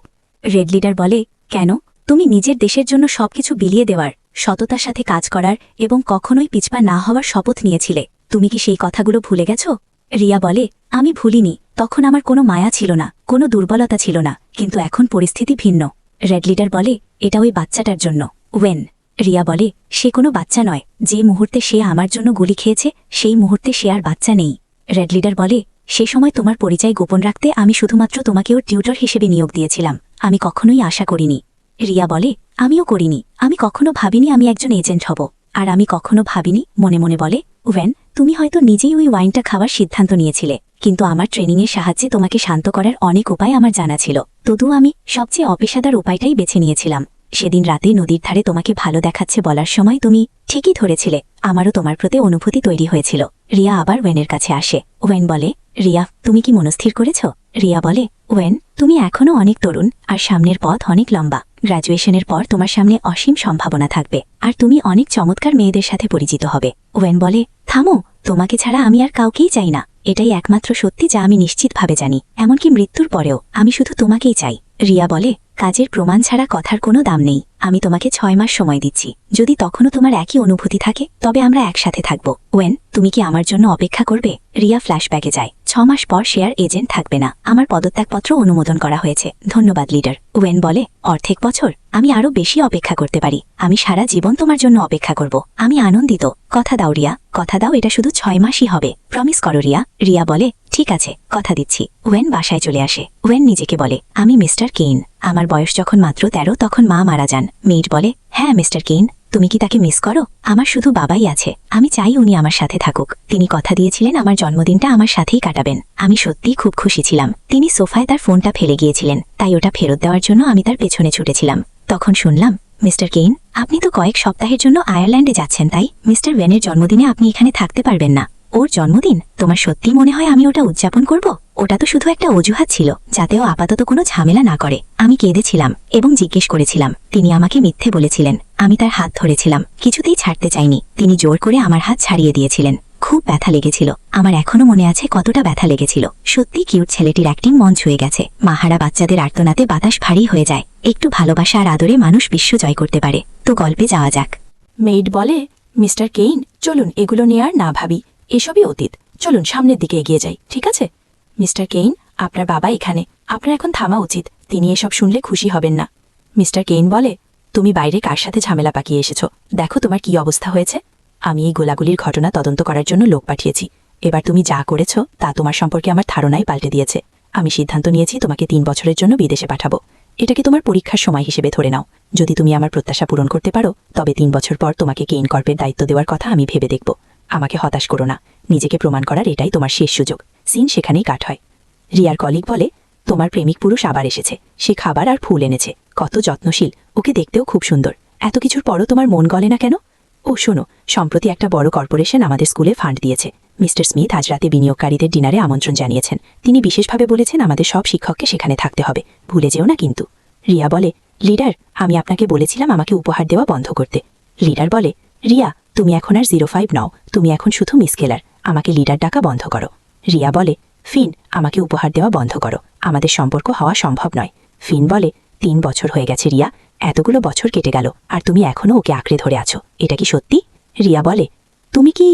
রেড লিডার বলে, কেন? তুমি নিজের দেশের জন্য সবকিছু বিলিয়ে দেওয়ার, সততার সাথে কাজ করার এবং কখনোই পিছপা না হওয়ার শপথ নিয়েছিলে। তুমি কি সেই কথাগুলো ভুলে গেছ? রিয়া বলে, আমি ভুলিনি। তখন আমার কোনো মায়া ছিল না, কোনো দুর্বলতা ছিল না, কিন্তু এখন পরিস্থিতি ভিন্ন। রেড লিডার বলে, এটা ওই বাচ্চাটার জন্য। ওয়েন। রিয়া বলে, সে কোনো বাচ্চা নয়। যে মুহূর্তে সে আমার জন্য গুলি খেয়েছে সেই মুহূর্তে সে আর বাচ্চা নেই। রেড লিডার বলে, সে সময় তোমার পরিচয় গোপন রাখতে আমি শুধুমাত্র তোমাকে ওর টিউটর হিসেবে নিয়োগ দিয়েছিলাম। আমি কখনোই আশা করিনি। রিয়া বলে, আমিও করিনি। আমি কখনো ভাবিনি আমি একজন এজেন্ট হব। আর আমি কখনো ভাবিনি। মনে মনে বলে, ওয়েন, তুমি হয়তো নিজেই ওই ওয়াইনটা খাওয়ার সিদ্ধান্ত নিয়েছিলে, কিন্তু আমার ট্রেনিংয়ের সাহায্যে তোমাকে শান্ত করার অনেক উপায় আমার জানা ছিল। তবুও আমি সবচেয়ে অপেশাদার উপায়টাই বেছে নিয়েছিলাম। সেদিন রাতে নদীর ধারে তোমাকে ভালো দেখাচ্ছে বলার সময় তুমি ঠিকই ধরেছিলে। আমারও তোমার প্রতি অনুভূতি তৈরি হয়েছিল। রিয়া আবার ওয়েনের কাছে আসে। ওয়েন বলে, রিয়া, তুমি কি মনস্থির করেছ? রিয়া বলে, ওয়েন, তুমি এখনও অনেক তরুণ আর সামনের পথ অনেক লম্বা। গ্র্যাজুয়েশনের পর তোমার সামনে অসীম সম্ভাবনা থাকবে আর তুমি অনেক চমৎকার মেয়েদের সাথে পরিচিত হবে। ওয়েন বলে, থামো, তোমাকে ছাড়া আমি আর কাউকেই চাই না। এটাই একমাত্র সত্যি যা আমি নিশ্চিতভাবে জানি। এমনকি মৃত্যুর পরেও আমি শুধু তোমাকেই চাই। রিয়া বলে, কাজের প্রমাণ ছাড়া কথার কোনো দাম নেই। আমি তোমাকে 6 মাস সময় দিচ্ছি। যদি তখনও তোমার একই অনুভূতি থাকে তবে আমরা একসাথে থাকব। ওয়েন, তুমি কি আমার জন্য অপেক্ষা করবে? রিয়া ফ্ল্যাশব্যাকে যায়। 6 মাস পর সে আর এজেন্ট থাকবে না। আমার পদত্যাগপত্র অনুমোদন করা হয়েছে। ধন্যবাদ লিডার। ওয়েন বলে, অর্ধেক বছর? আমি আরও বেশি অপেক্ষা করতে পারি। আমি সারা জীবন তোমার জন্য অপেক্ষা করব। আমি আনন্দিত। কথা দাও রিয়া, কথা দাও এটা শুধু 6 মাসই হবে। প্রমিস করো রিয়া। রিয়া বলে, ঠিক আছে, কথা দিচ্ছি। ওয়েন বাসায় চলে আসে। ওয়েন নিজেকে বলে, আমি মিস্টার কেইন। আমার বয়স যখন মাত্র 13 তখন মা মারা যান। মেইড বলে, হ্যাঁ মিস্টার কেইন, তুমি কি তাকে মিস করো? আমার শুধু বাবাই আছে। আমি চাই উনি আমার সাথে থাকুক। তিনি কথা দিয়েছিলেন আমার জন্মদিনটা আমার সাথেই কাটাবেন। আমি সত্যিই খুব খুশি ছিলাম। তিনি সোফায় তার ফোনটা ফেলে গিয়েছিলেন, তাই ওটা ফেরত দেওয়ার জন্য আমি তার পেছনে ছুটেছিলাম। তখন শুনলাম মিস্টার কেইন, আপনি তো কয়েক সপ্তাহের জন্য আয়ারল্যান্ডে যাচ্ছেন, তাই মিস্টার ওয়েনের জন্মদিনে আপনি এখানে থাকতে পারবেন না। ওর জন্মদিন তোমার সত্যি মনে হয় আমি ওটা উদযাপন করব? ওটা তো শুধু একটা অজুহাত ছিল যাতে ও আপাতত কোনো ঝামেলা না করে। আমি কেঁদেছিলাম এবং জিজ্ঞেস করেছিলাম। তিনি আমাকে মিথ্যে বলেছিলেন। আমি তার হাত ধরেছিলাম, কিছুতেই ছাড়তে চাইনি। তিনি জোর করে আমার হাত ছাড়িয়ে দিয়েছিলেন। খুব ব্যথা লেগেছিল। আমার এখনো মনে আছে কতটা ব্যথা লেগেছিল। সত্যি কিউট ছেলেটির অ্যাক্টিং মন ছুঁয়ে গেছে। মাহারা বাচ্চাদের আর্তনাতে বাতাস ভারী হয়ে যায়। একটু ভালোবাসা আর আদরে মানুষ বিশ্ব জয় করতে পারে। তো গল্পে যাওয়া যাক। মেইড বলে, মিস্টার কেইন, চলুন এগুলো নিয়ে আর না ভাবি, এসবই অতীত। চলুন সামনের দিকে এগিয়ে যাই, ঠিক আছে? মিস্টার কেইন, আপনার বাবা এখানে, আপনার এখন থামা উচিত। তিনি এসব শুনলে খুশি হবেন না। মিস্টার কেইন বলে, তুমি বাইরে কার সাথে ঝামেলা পাকিয়ে এসেছো? দেখো তোমার কি অবস্থা হয়েছে। আমি এই গোলাগুলির ঘটনা তদন্ত করার জন্য লোক পাঠিয়েছি। এবার তুমি যা করেছো তা তোমার সম্পর্কে আমার ধারণাই পাল্টে দিয়েছে। আমি সিদ্ধান্ত নিয়েছি তোমাকে 3 বছরের জন্য বিদেশে পাঠাবো। এটাকে তোমার পরীক্ষার সময় হিসেবে ধরে নাও। যদি তুমি আমার প্রত্যাশা পূরণ করতে পারো, তবে 3 বছর পর তোমাকে কেইন কর্পের দায়িত্ব দেওয়ার কথা আমি ভেবে দেখব। আমাকে হতাশ করো না। নিজেকে প্রমাণ করার এটাই তোমার শেষ সুযোগ। সিন সেখানেই কাট হয়। রিয়ার কলিগ বলে, তোমার প্রেমিক পুরুষ আবার এসেছে। সে খাবার আর ফুল এনেছে। কত যত্নশীল, ওকে দেখতেও খুব সুন্দর। এত কিছুর পরও তোমার মন গলে না কেন? ও শোনো, সম্প্রতি একটা বড় কর্পোরেশন আমাদের স্কুলে ফান্ড দিয়েছে। মিস্টার স্মিথ আজ রাতে বিনিয়োগকারীদের ডিনারে আমন্ত্রণ জানিয়েছেন। তিনি বিশেষভাবে বলেছেন আমাদের সব শিক্ষককে সেখানে থাকতে হবে। ভুলে যেও না কিন্তু। রিয়া বলে, লিডার, আমি আপনাকে বলেছিলাম আমাকে উপহার দেওয়া বন্ধ করতে। লিডার বলে, রিয়া, তুমি এখন আর 05 নাও। তুমি এখন শুধু মিস কেলার। আমাকে লিডার ডাকা বন্ধ করো। রিয়া বলে, ফিন, আমাকে উপহার দেওয়া বন্ধ করো। আমাদের সম্পর্ক হওয়া সম্ভব নয়। ফিন বলে, 3 বছর হয়ে গেছে রিয়া। এতগুলো বছর কেটে গেল আর তুমি এখনও ওকে আঁকড়ে ধরে আছো। এটা কি সত্যি? রিয়া বলে, তুমি কি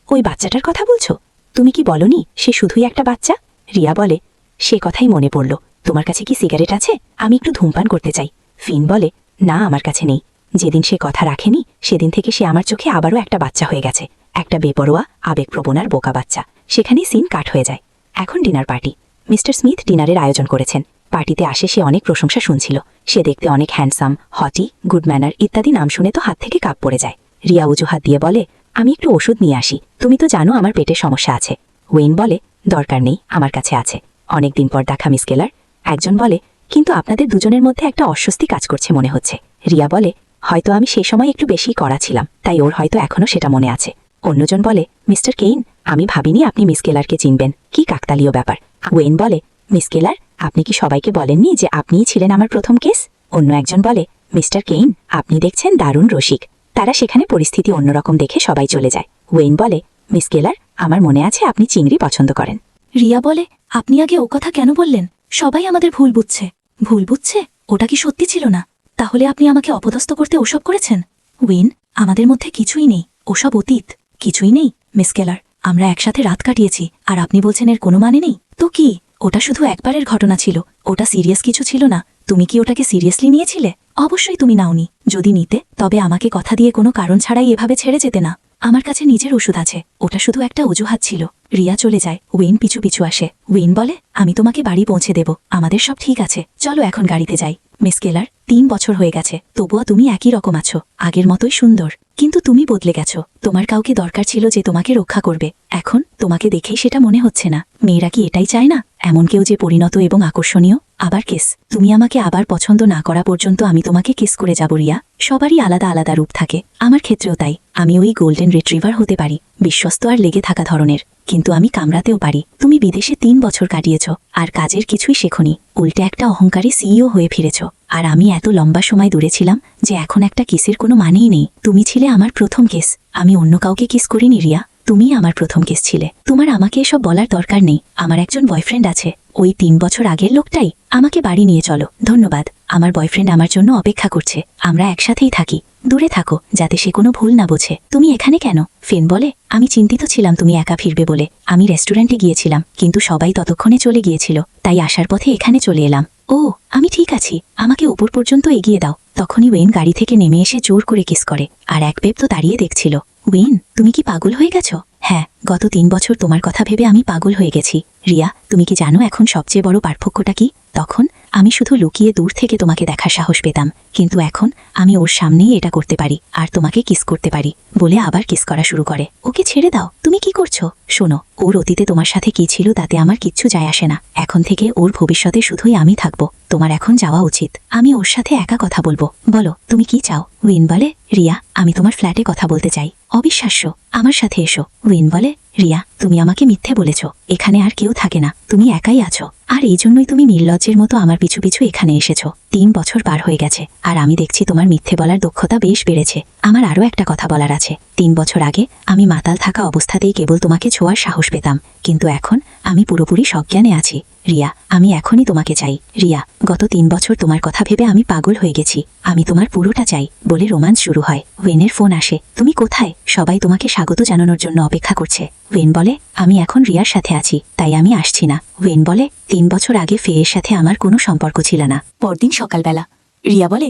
ওই বাচ্চাটার কথা বলছো? তুমি কি বলনি সে শুধুই একটা বাচ্চা? রিয়া বলে, সে কথাই মনে পড়ল। তোমার কাছে কি সিগারেট আছে? আমি একটু ধূমপান করতে চাই। ফিন বলে, না, আমার কাছে নেই। যেদিন সে কথা রাখেনি সেদিন থেকে সে আমার চোখে আবারও একটা বাচ্চা হয়ে গেছে। একটা বেপরোয়া, আবেগপ্রবণার বোকা বাচ্চা। সেখানেই সিন কাট হয়ে যায়। এখন ডিনার পার্টি। মিস্টার স্মিথ ডিনারের আয়োজন করেছেন। পার্টিতে আসে সে অনেক প্রশংসা শুনছিল। সে দেখতে অনেক হ্যান্ডসাম, হটি, গুড ম্যানার ইত্যাদি নাম শুনে তো হাত থেকে কাপ পড়ে যায়। রিয়া অজুহাত দিয়ে বলে, আমি একটু ওষুধ নিয়ে আসি। তুমি তো জানো আমার পেটের সমস্যা আছে। ওয়েন বলে, দরকার নেই, আমার কাছে আছে। অনেকদিন পর দেখা মিস কেলার। একজন বলে, কিন্তু আপনাদের দুজনের মধ্যে একটা অস্বস্তি কাজ করছে মনে হচ্ছে। রিয়া বলে, হয়তো আমি সেই সময় একটু বেশি কড়া ছিলাম, তাই ওর হয়তো এখনও সেটা মনে আছে। অন্যজন বলে, মিস্টার কেইন, আমি ভাবিনি আপনি মিস কেলারকে চিনবেন। কি কাকতালীয় ব্যাপার। ওয়েন বলে, মিস কেলার, আপনি কি সবাইকে বলেননি যে আপনিই ছিলেন আমার প্রথম কেস? অন্য একজন বলে, মিস্টার কেইন, আপনি দেখছেন দারুণ রসিক। তারা সেখানে পরিস্থিতি অন্যরকম দেখে সবাই চলে যায়। ওয়েন বলে, মিস কেলার, আমার মনে আছে আপনি চিংড়ি পছন্দ করেন। রিয়া বলে, আপনি আগে ও কথা কেন বললেন? সবাই আমাদের ভুল বুঝছে। ভুল বুঝছে? ওটা কি সত্যি ছিল না? তাহলে আপনি আমাকে অপদস্থ করতে ওসব করেছেন? উইন, আমাদের মধ্যে কিছুই নেই। ওসব অতীত। কিছুই নেই মিস কেলার। আমরা একসাথে রাত কাটিয়েছি আর আপনি বলছেন এর কোনো মানে নেই? তো কি? ওটা শুধু একবারের ঘটনা ছিল। ওটা সিরিয়াস কিছু ছিল না। তুমি কি ওটাকে সিরিয়াসলি নিয়েছিলে? অবশ্যই তুমি নাওনি। যদি নিতে, তবে আমাকে কথা দিয়ে কোনো কারণ ছাড়াই এভাবে ছেড়ে যেতে না। আমার কাছে নিজের ওষুধ আছে। ওটা শুধু একটা অজুহাত ছিল। রিয়া চলে যায়। ওয়েন পিছু পিছু আসে। ওয়েন বলে, আমি তোমাকে বাড়ি পৌঁছে দেব। আমাদের সব ঠিক আছে। চলো এখন গাড়িতে যাই। মিস কেলার, 3 বছর হয়ে গেছে, তবুও তুমি একই রকম আছো। আগের মতোই সুন্দর। কিন্তু তুমি বদলে গেছো। তোমার কাউকে দরকার ছিল যে তোমাকে রক্ষা করবে। এখন তোমাকে দেখেই সেটা মনে হচ্ছে না। মেয়েরা কি এটাই চায় না? এমন কেউ যে পরিণত এবং আকর্ষণীয়। আবার কেস। তুমি আমাকে আবার পছন্দ না করা পর্যন্ত আমি তোমাকে কেস করে যাব রিয়া। সবারই আলাদা আলাদা রূপ থাকে। আমার ক্ষেত্রেও তাই। আমি ওই গোল্ডেন রিট্রিভার হতে পারি, বিশ্বস্ত আর লেগে থাকা ধরনের। কিন্তু আমি কামড়াতেও পারি। তুমি বিদেশে 3 বছর কাটিয়েছ আর কাজের কিছুই শেখনি। উল্টে একটা অহংকারী সিইও হয়ে ফিরেছ। আর আমি এত লম্বা সময় দূরে ছিলাম যে এখন একটা কিসের কোনো মানেই নেই। তুমি ছিলে আমার প্রথম কেস। আমি অন্য কাউকে কিস করিনি রিয়া। তুমি আমার প্রথম কেস ছিলে। তোমার আমাকে এসব বলার দরকার নেই। আমার একজন বয়ফ্রেন্ড আছে। ওই 3 বছর আগের লোকটাই। আমাকে বাড়ি নিয়ে চলো। ধন্যবাদ। আমার বয়ফ্রেন্ড আমার জন্য অপেক্ষা করছে। আমরা একসাথেই থাকি। দূরে থাকো, যাতে সে কোনো ভুল না বোঝে। তুমি এখানে কেন? ফেন বলে, আমি চিন্তিত ছিলাম তুমি একা ফিরবে বলে। আমি রেস্টুরেন্টে গিয়েছিলাম, কিন্তু সবাই ততক্ষণে চলে গিয়েছিল, তাই আসার পথে এখানে চলে এলাম। ও, আমি ঠিক আছি। আমাকে উপর পর্যন্ত এগিয়ে দাও। তখনই ওয়েন গাড়ি থেকে নেমে এসে জোর করে কিস করে। আর এক বেব তো দাঁড়িয়ে দেখছিল। ওয়েন, তুমি কি পাগল হয়ে গেছো? হ্যাঁ, গত 3 বছর তোমার কথা ভেবে আমি পাগল হয়ে গেছি। রিয়া, তুমি কি জানো এখন সবচেয়ে বড় পার্থক্যটা কি? তখন আমি শুধু লুকিয়ে দূর থেকে তোমাকে দেখার সাহস পেতাম, কিন্তু এখন আমি ওর সামনেই এটা করতে পারি আর তোমাকে কিস করতে পারি। বলে আবার কিস করা শুরু করে। ওকে ছেড়ে দাও, তুমি কি করছো? শোনো, ওর অতীতে তোমার সাথে কি ছিল তাতে আমার কিচ্ছু যায় আসে না। এখন থেকে ওর ভবিষ্যতে শুধুই আমি থাকবো। তোমার এখন যাওয়া উচিত। আমি ওর সাথে একা কথা বলবো। বলো, তুমি কি চাও? উইন বলে, রিয়া, আমি তোমার ফ্ল্যাটে কথা বলতে চাই। অবিশ্বাস্য, আমার সাথে এসো। উইন বলে, রিয়া, তুমি আমাকে মিথ্যে বলেছ। এখানে আর কেউ থাকে না, তুমি একাই আছো। আর এই জন্যই তুমি নির্লজ্জের মতো আমার পিছু পিছু এখানে এসেছো। 3 বছর পার হয়ে গেছে আর আমি দেখছি তোমার মিথ্যে বলার দক্ষতা বেশ বেড়েছে। আমার আরও একটা কথা বলার আছে। 3 বছর আগে আমি মাতাল থাকা অবস্থাতেই কেবল তোমাকে ছোঁয়ার সাহস পেতাম, কিন্তু এখন আমি পুরোপুরি সজ্ঞানে আছি। রিয়া, আমি এখনই তোমাকে চাই। রিয়া, গত 3 বছর তোমার কথা ভেবে আমি পাগল হয়ে গেছি। আমি তোমার পুরোটা চাই। বলে রোমান্স শুরু হয়। ওয়েনের ফোন আসে। তুমি কোথায়? সবাই তোমাকে স্বাগত জানানোর জন্য অপেক্ষা করছে। ওয়েন বলে, আমি এখন রিয়ার সাথে আছি, তাই আমি আসছি না। ওয়েন বলে, 3 বছর আগে ফেয়ের সাথে আমার কোনো সম্পর্ক ছিল না। পরদিন সকালবেলা রিয়া বলে,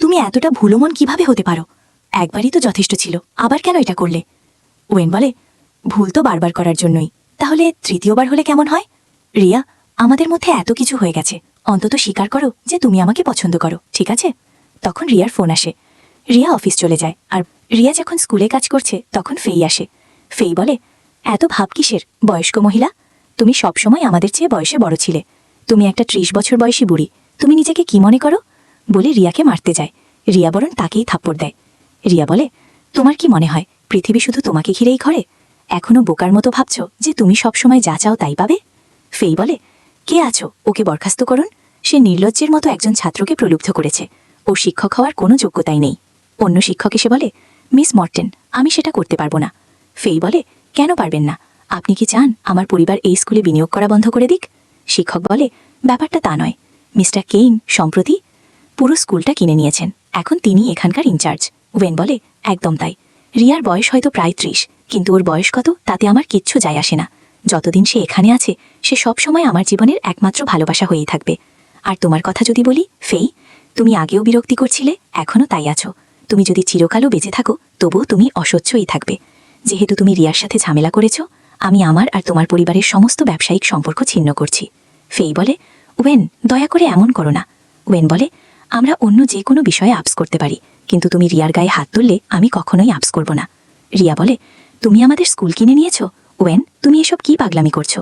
তুমি এতটা ভুলো মন কিভাবে হতে পারো? একবারই তো যথেষ্ট ছিল, আবার কেন এটা করলে? ওয়েন বলে, ভুল তো বারবার করার জন্যই, তাহলে তৃতীয়বার হলে কেমন হয়? রিয়া, আমাদের মধ্যে এত কিছু হয়ে গেছে, অন্তত স্বীকার করো যে তুমি আমাকে পছন্দ করো, ঠিক আছে? তখন রিয়ার ফোন আসে। রিয়া অফিস চলে যায়, আর রিয়া যখন স্কুলে কাজ করছে তখন ফেই আসে। ফেই বলে, এত ভাব কিসের বয়স্ক মহিলা? তুমি সবসময় আমাদের চেয়ে বয়সে বড় ছিলে। তুমি একটা 30 বছর বয়সী বুড়ি, তুমি নিজেকে কি মনে করো? বলে রিয়াকে মারতে যায়। রিয়া বরং তাকেই থাপ্পড় দেয়। রিয়া বলে, তোমার কি মনে হয় পৃথিবী শুধু তোমাকে ঘিরেই ঘরে? এখনো বোকার মতো ভাবছ যে তুমি সবসময় যা চাও তাই পাবে? ফেই বলে, কে আছো? ওকে বরখাস্ত করুন। সে নির্লজ্জের মতো একজন ছাত্রকে প্রলুব্ধ করেছে। ও শিক্ষক হওয়ার কোনো যোগ্যতাই নেই। অন্য শিক্ষক এসে বলে, মিস মর্টেন, আমি সেটা করতে পারবো না। ফেই বলে, কেন পারবেন না? আপনি কি চান আমার পরিবার এই স্কুলে বিনিয়োগ করা বন্ধ করে দিক? শিক্ষক বলে, ব্যাপারটা তা নয়। মিস্টার কেইন সম্প্রতি পুরো স্কুলটা কিনে নিয়েছেন, এখন তিনি এখানকার ইনচার্জ। ওয়েন বলে, একদম তাই। রিয়ার বয়স হয়তো প্রায় 30, কিন্তু ওর বয়স কত তাতে আমার কিচ্ছু যায় আসে না। যতদিন সে এখানে আছে সে সবসময় আমার জীবনের একমাত্র ভালোবাসা হয়েই থাকবে। আর তোমার কথা যদি বলি, ফেই, তুমি আগেও বিরক্তি করছিলে, এখনও তাই আছো। তুমি যদি চিরকালও বেঁচে থাকো তবুও তুমি অসহ্যই থাকবে। যেহেতু তুমি রিয়ার সাথে ঝামেলা করেছ, আমি আমার আর তোমার পরিবারের সমস্ত ব্যবসায়িক সম্পর্ক ছিন্ন করছি। ফেই বলে, ওয়েন, দয়া করে এমন করো না। ওয়েন বলে, আমরা অন্য যে কোনো বিষয়ে আপস করতে পারি, কিন্তু তুমি রিয়ার গায়ে হাত তুললে আমি কখনোই আপস করব না। রিয়া বলে, তুমি আমাদের স্কুল কিনে নিয়েছ? ওয়েন, তুমি এসব কি পাগলামি করছো?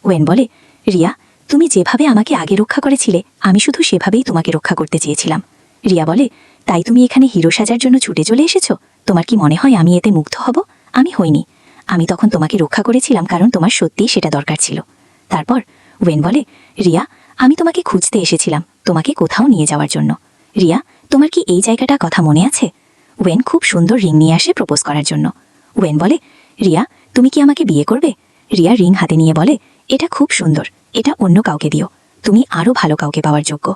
ওয়েন বলে, রিয়া, তুমি যেভাবে আমাকে আগে রক্ষা করেছিলে আমি শুধু সেভাবেই তোমাকে রক্ষা করতে চেয়েছিলাম। রিয়া বলে, তাই তুমি এখানে হিরো সাজার জন্য ছুটে চলে এসেছো? তোমার কি মনে হয় আমি এতে মুগ্ধ হব? আমি হইনি। আমি তখন তোমাকে রক্ষা করেছিলাম কারণ তোমার সত্যিই সেটা দরকার ছিল। তারপর ওয়েন বলে, রিয়া, আমি তোমাকে খুঁজতে এসেছিলাম, তোমাকে কোথাও নিয়ে যাওয়ার জন্য। রিয়া, তোমার কি এই জায়গাটা কথা মনে আছে? ওয়েন খুব সুন্দর রিং নিয়ে আসে প্রপোজ করার জন্য। ওয়েন বলে, রিয়া, তুমি কি আমাকে বিয়ে করবে? রিয়া রিং হাতে নিয়ে বলে, এটা খুব সুন্দর, এটা অন্য কাউকে দিও, তুমি আরও ভালো কাউকে পাওয়ার যোগ্য।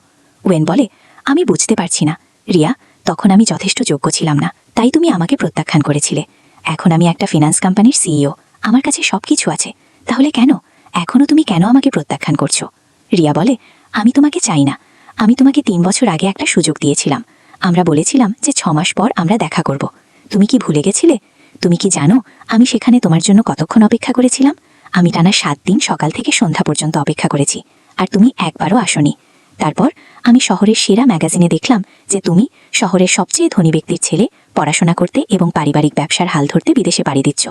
ওয়েন বলে, আমি বুঝতে পারছি না রিয়া, তখন আমি যথেষ্ট যোগ্য ছিলাম না, তাই তুমি আমাকে প্রত্যাখ্যান করেছিলে। এখন আমি একটা ফিনান্স কোম্পানির সিইও, আমার কাছে সব কিছু আছে, তাহলে কেন এখনও তুমি কেন আমাকে প্রত্যাখ্যান করছো? রিয়া বলে, আমি তোমাকে চাই না। আমি তোমাকে 3 বছর আগে একটা সুযোগ দিয়েছিলাম। আমরা বলেছিলাম যে 6 মাস পর আমরা দেখা করব। তুমি কি ভুলে গেছিলে? তুমি কি জানো আমি সেখানে তোমার জন্য কতক্ষণ অপেক্ষা করেছিলাম? আমি টানা 7 দিন সকাল থেকে সন্ধ্যা পর্যন্ত অপেক্ষা করেছি, আর তুমি একবারও আসোনি। তারপর আমি শহরের সেরা ম্যাগাজিনে দেখলাম যে তুমি, শহরের সবচেয়ে ধনী ব্যক্তির ছেলে, পড়াশোনা করতে এবং পারিবারিক ব্যবসার হাল ধরতে বিদেশে পাড়ি দিচ্ছ।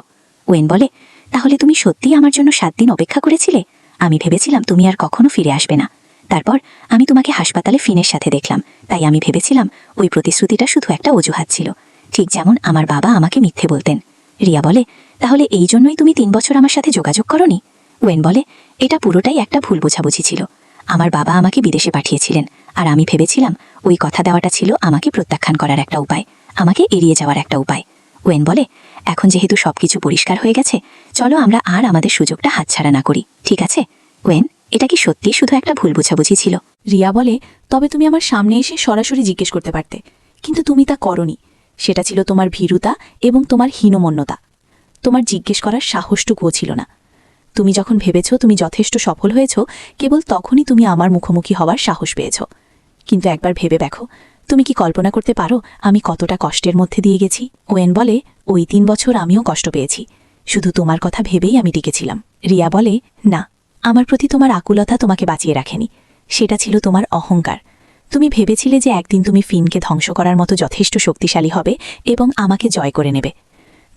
ওয়েন বলে, তাহলে তুমি সত্যিই আমার জন্য 7 দিন অপেক্ষা করেছিলে? আমি ভেবেছিলাম তুমি আর কখনো ফিরে আসবে না। তারপর আমি তোমাকে হাসপাতালে ফিনের সাথে দেখলাম, তাই আমি ভেবেছিলাম ওই প্রতিশ্রুতিটা শুধু একটা অজুহাত ছিল, ঠিক যেমন আমার বাবা আমাকে মিথ্যে বলতেন। রিয়া বলে, তাহলে এই জন্যই তুমি 3 বছর আমার সাথে যোগাযোগ করনি? ওয়েন বলে, এটা পুরোটাই একটা ভুল বোঝাবুঝি ছিল। আমার বাবা আমাকে বিদেশে পাঠিয়েছিলেন, আর আমি ভেবেছিলাম ওই কথা দেওয়াটা ছিল আমাকে প্রত্যাখ্যান করার একটা উপায়, আমাকে এড়িয়ে যাওয়ার একটা উপায়। ওয়েন বলে, এখন যেহেতু সবকিছু পরিষ্কার হয়ে গেছে, চলো আমরা আর আমাদের সুযোগটা হাতছাড়া না করি, ঠিক আছে? ওয়েন, এটা কি সত্যি শুধু একটা ভুল বোঝাবুঝি ছিল? রিয়া বলে, তবে তুমি আমার সামনে এসে সরাসরি জিজ্ঞেস করতে পারতে, কিন্তু তুমি তা করনি। সেটা ছিল তোমার ভীরুতা এবং তোমার হীনমন্যতা। তোমার জিজ্ঞেস করার সাহসটুকুও ছিল না। তুমি যখন ভেবেছ তুমি যথেষ্ট সফল হয়েছ, কেবল তখনই তুমি আমার মুখোমুখি হওয়ার সাহস পেয়েছ। কিন্তু একবার ভেবে দেখো, তুমি কি কল্পনা করতে পারো আমি কতটা কষ্টের মধ্যে দিয়ে গেছি? ওয়েন বলে, ওই 3 বছর আমিও কষ্ট পেয়েছি, শুধু তোমার কথা ভেবেই আমি টিকেছিলাম। রিয়া বলে, না, আমার প্রতি তোমার আকুলতা তোমাকে বাঁচিয়ে রাখেনি, সেটা ছিল তোমার অহংকার। তুমি ভেবেছিলে যে একদিন তুমি ফিনকে ধ্বংস করার মতো যথেষ্ট শক্তিশালী হবে এবং আমাকে জয় করে নেবে।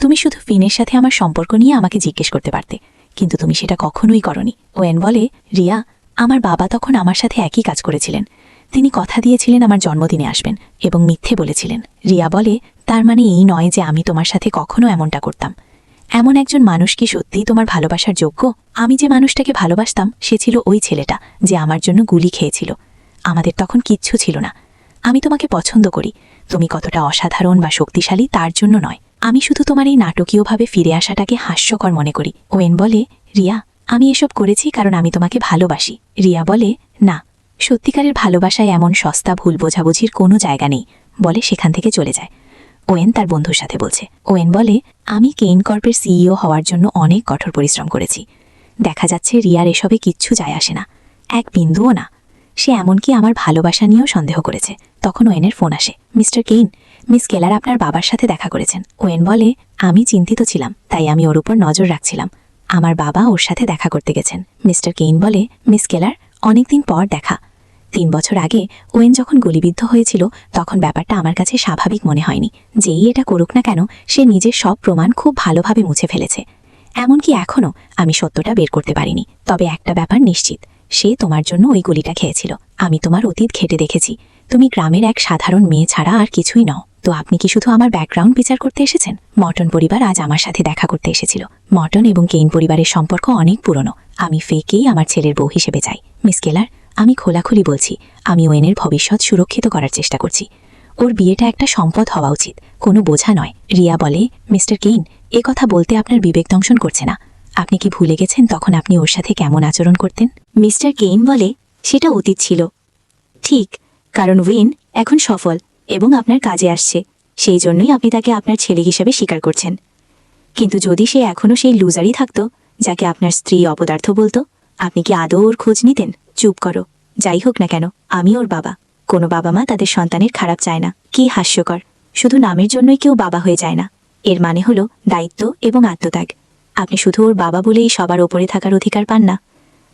তুমি শুধু ফিনের সাথে আমার সম্পর্ক নিয়ে আমাকে জিজ্ঞেস করতে পারতে, কিন্তু তুমি সেটা কখনোই করনি। ওয়েন বলে, রিয়া, আমার বাবা তখন আমার সাথে একই কাজ করেছিলেন। তিনি কথা দিয়েছিলেন আমার জন্মদিনে আসবেন এবং মিথ্যে বলেছিলেন। রিয়া বলে, তার মানে এই নয় যে আমি তোমার সাথে কখনো এমনটা করতাম। এমন একজন মানুষ কি সত্যিই তোমার ভালোবাসার যোগ্য? আমি যে মানুষটাকে ভালোবাসতাম সে ছিল ওই ছেলেটা যে আমার জন্য গুলি খেয়েছিল। আমাদের তখন কিচ্ছু ছিল না। আমি তোমাকে পছন্দ করি, তুমি কতটা অসাধারণ বা শক্তিশালী তার জন্য নয়। আমি শুধু তোমার এই নাটকীয়ভাবে ফিরে আসাটাকে হাস্যকর মনে করি। ওয়েন বলে, রিয়া, আমি এসব করেছি কারণ আমি তোমাকে ভালোবাসি। রিয়া বলে, না, সত্যিকারের ভালোবাসায় এমন সস্তা ভুল বোঝাবুঝির কোনো জায়গা নেই, বলে সেখান থেকে চলে যায়। ওয়েন তার বন্ধুর সাথে বলছে। ওয়েন বলে, আমি কেইন কর্পের সিইও হওয়ার জন্য অনেক কঠোর পরিশ্রম করেছি। দেখা যাচ্ছে রিয়ার এসবে কিচ্ছু যায় আসে না, এক বিন্দুও না। সে এমনকি আমার ভালোবাসা নিয়েও সন্দেহ করেছে। তখন ওয়েনের ফোন আসে। মিস্টার কেইন, মিস কেলার আপনার বাবার সাথে দেখা করেছেন। ওয়েন বলে, আমি চিন্তিত ছিলাম, তাই আমি ওর উপর নজর রাখছিলাম। আমার বাবা ওর সাথে দেখা করতে গেছেন। মিস্টার কেইন বলে, মিস কেলার, অনেকদিন পর দেখা। 3 বছর আগে ওয়েন যখন গুলিবিদ্ধ হয়েছিল তখন ব্যাপারটা আমার কাছে স্বাভাবিক মনে হয়নি। যেই এটা করুক না কেন, সে নিজের সব প্রমাণ খুব ভালোভাবে মুছে ফেলেছে। এমনকি এখনও আমি সত্যটা বের করতে পারিনি। তবে একটা ব্যাপার নিশ্চিত, সে তোমার জন্য ওই গুলিটা খেয়েছিল। আমি তোমার অতীত ঘেটে দেখেছি, তুমি গ্রামের এক সাধারণ মেয়ে ছাড়া আর কিছুই নও। তো আপনি কি শুধু আমার ব্যাকগ্রাউন্ড বিচার করতে এসেছেন? মর্টন পরিবার আজ আমার সাথে দেখা করতে এসেছিল। মর্টন এবং কেইন পরিবারের সম্পর্ক অনেক পুরনো। আমি ফেকেই আমার ছেলের বউ হিসেবে চাই। মিস কেলার, আমি খোলাখুলি বলছি, আমি ওয়েনের ভবিষ্যৎ সুরক্ষিত করার চেষ্টা করছি। ওর বিয়েটা একটা সম্পদ হওয়া উচিত, কোনো বোঝা নয়। রিয়া বলে, মিস্টার কেইন, এ কথা বলতে আপনার বিবেক দংশন করছে না? আপনি কি ভুলে গেছেন তখন আপনি ওর সাথে কেমন আচরণ করতেন? মিস্টার কেইন বলে, সেটা অতীত ছিল। ঠিক, কারণ ওয়েন এখন সফল এবং আপনার কাজে আসছে, সেই জন্যই আপনি তাকে আপনার ছেলে হিসেবে স্বীকার করছেন। কিন্তু যদি সে এখনও সেই লুজারই থাকতো যাকে আপনার স্ত্রী অপদার্থ বলতো, আপনি কি আদৌ ওর খোঁজ নিতেন? চুপ করো। যাই হোক না কেন, আমি ওর বাবা। কোনো বাবা মা তাদের সন্তানের খারাপ চায় না। কি হাস্যকর, শুধু নামের জন্যই কেউ বাবা হয়ে যায় না। এর মানে হলো দায়িত্ব এবং আত্মত্যাগ। আপনি শুধু ওর বাবা বলেই সবার ওপরে থাকার অধিকার পান না।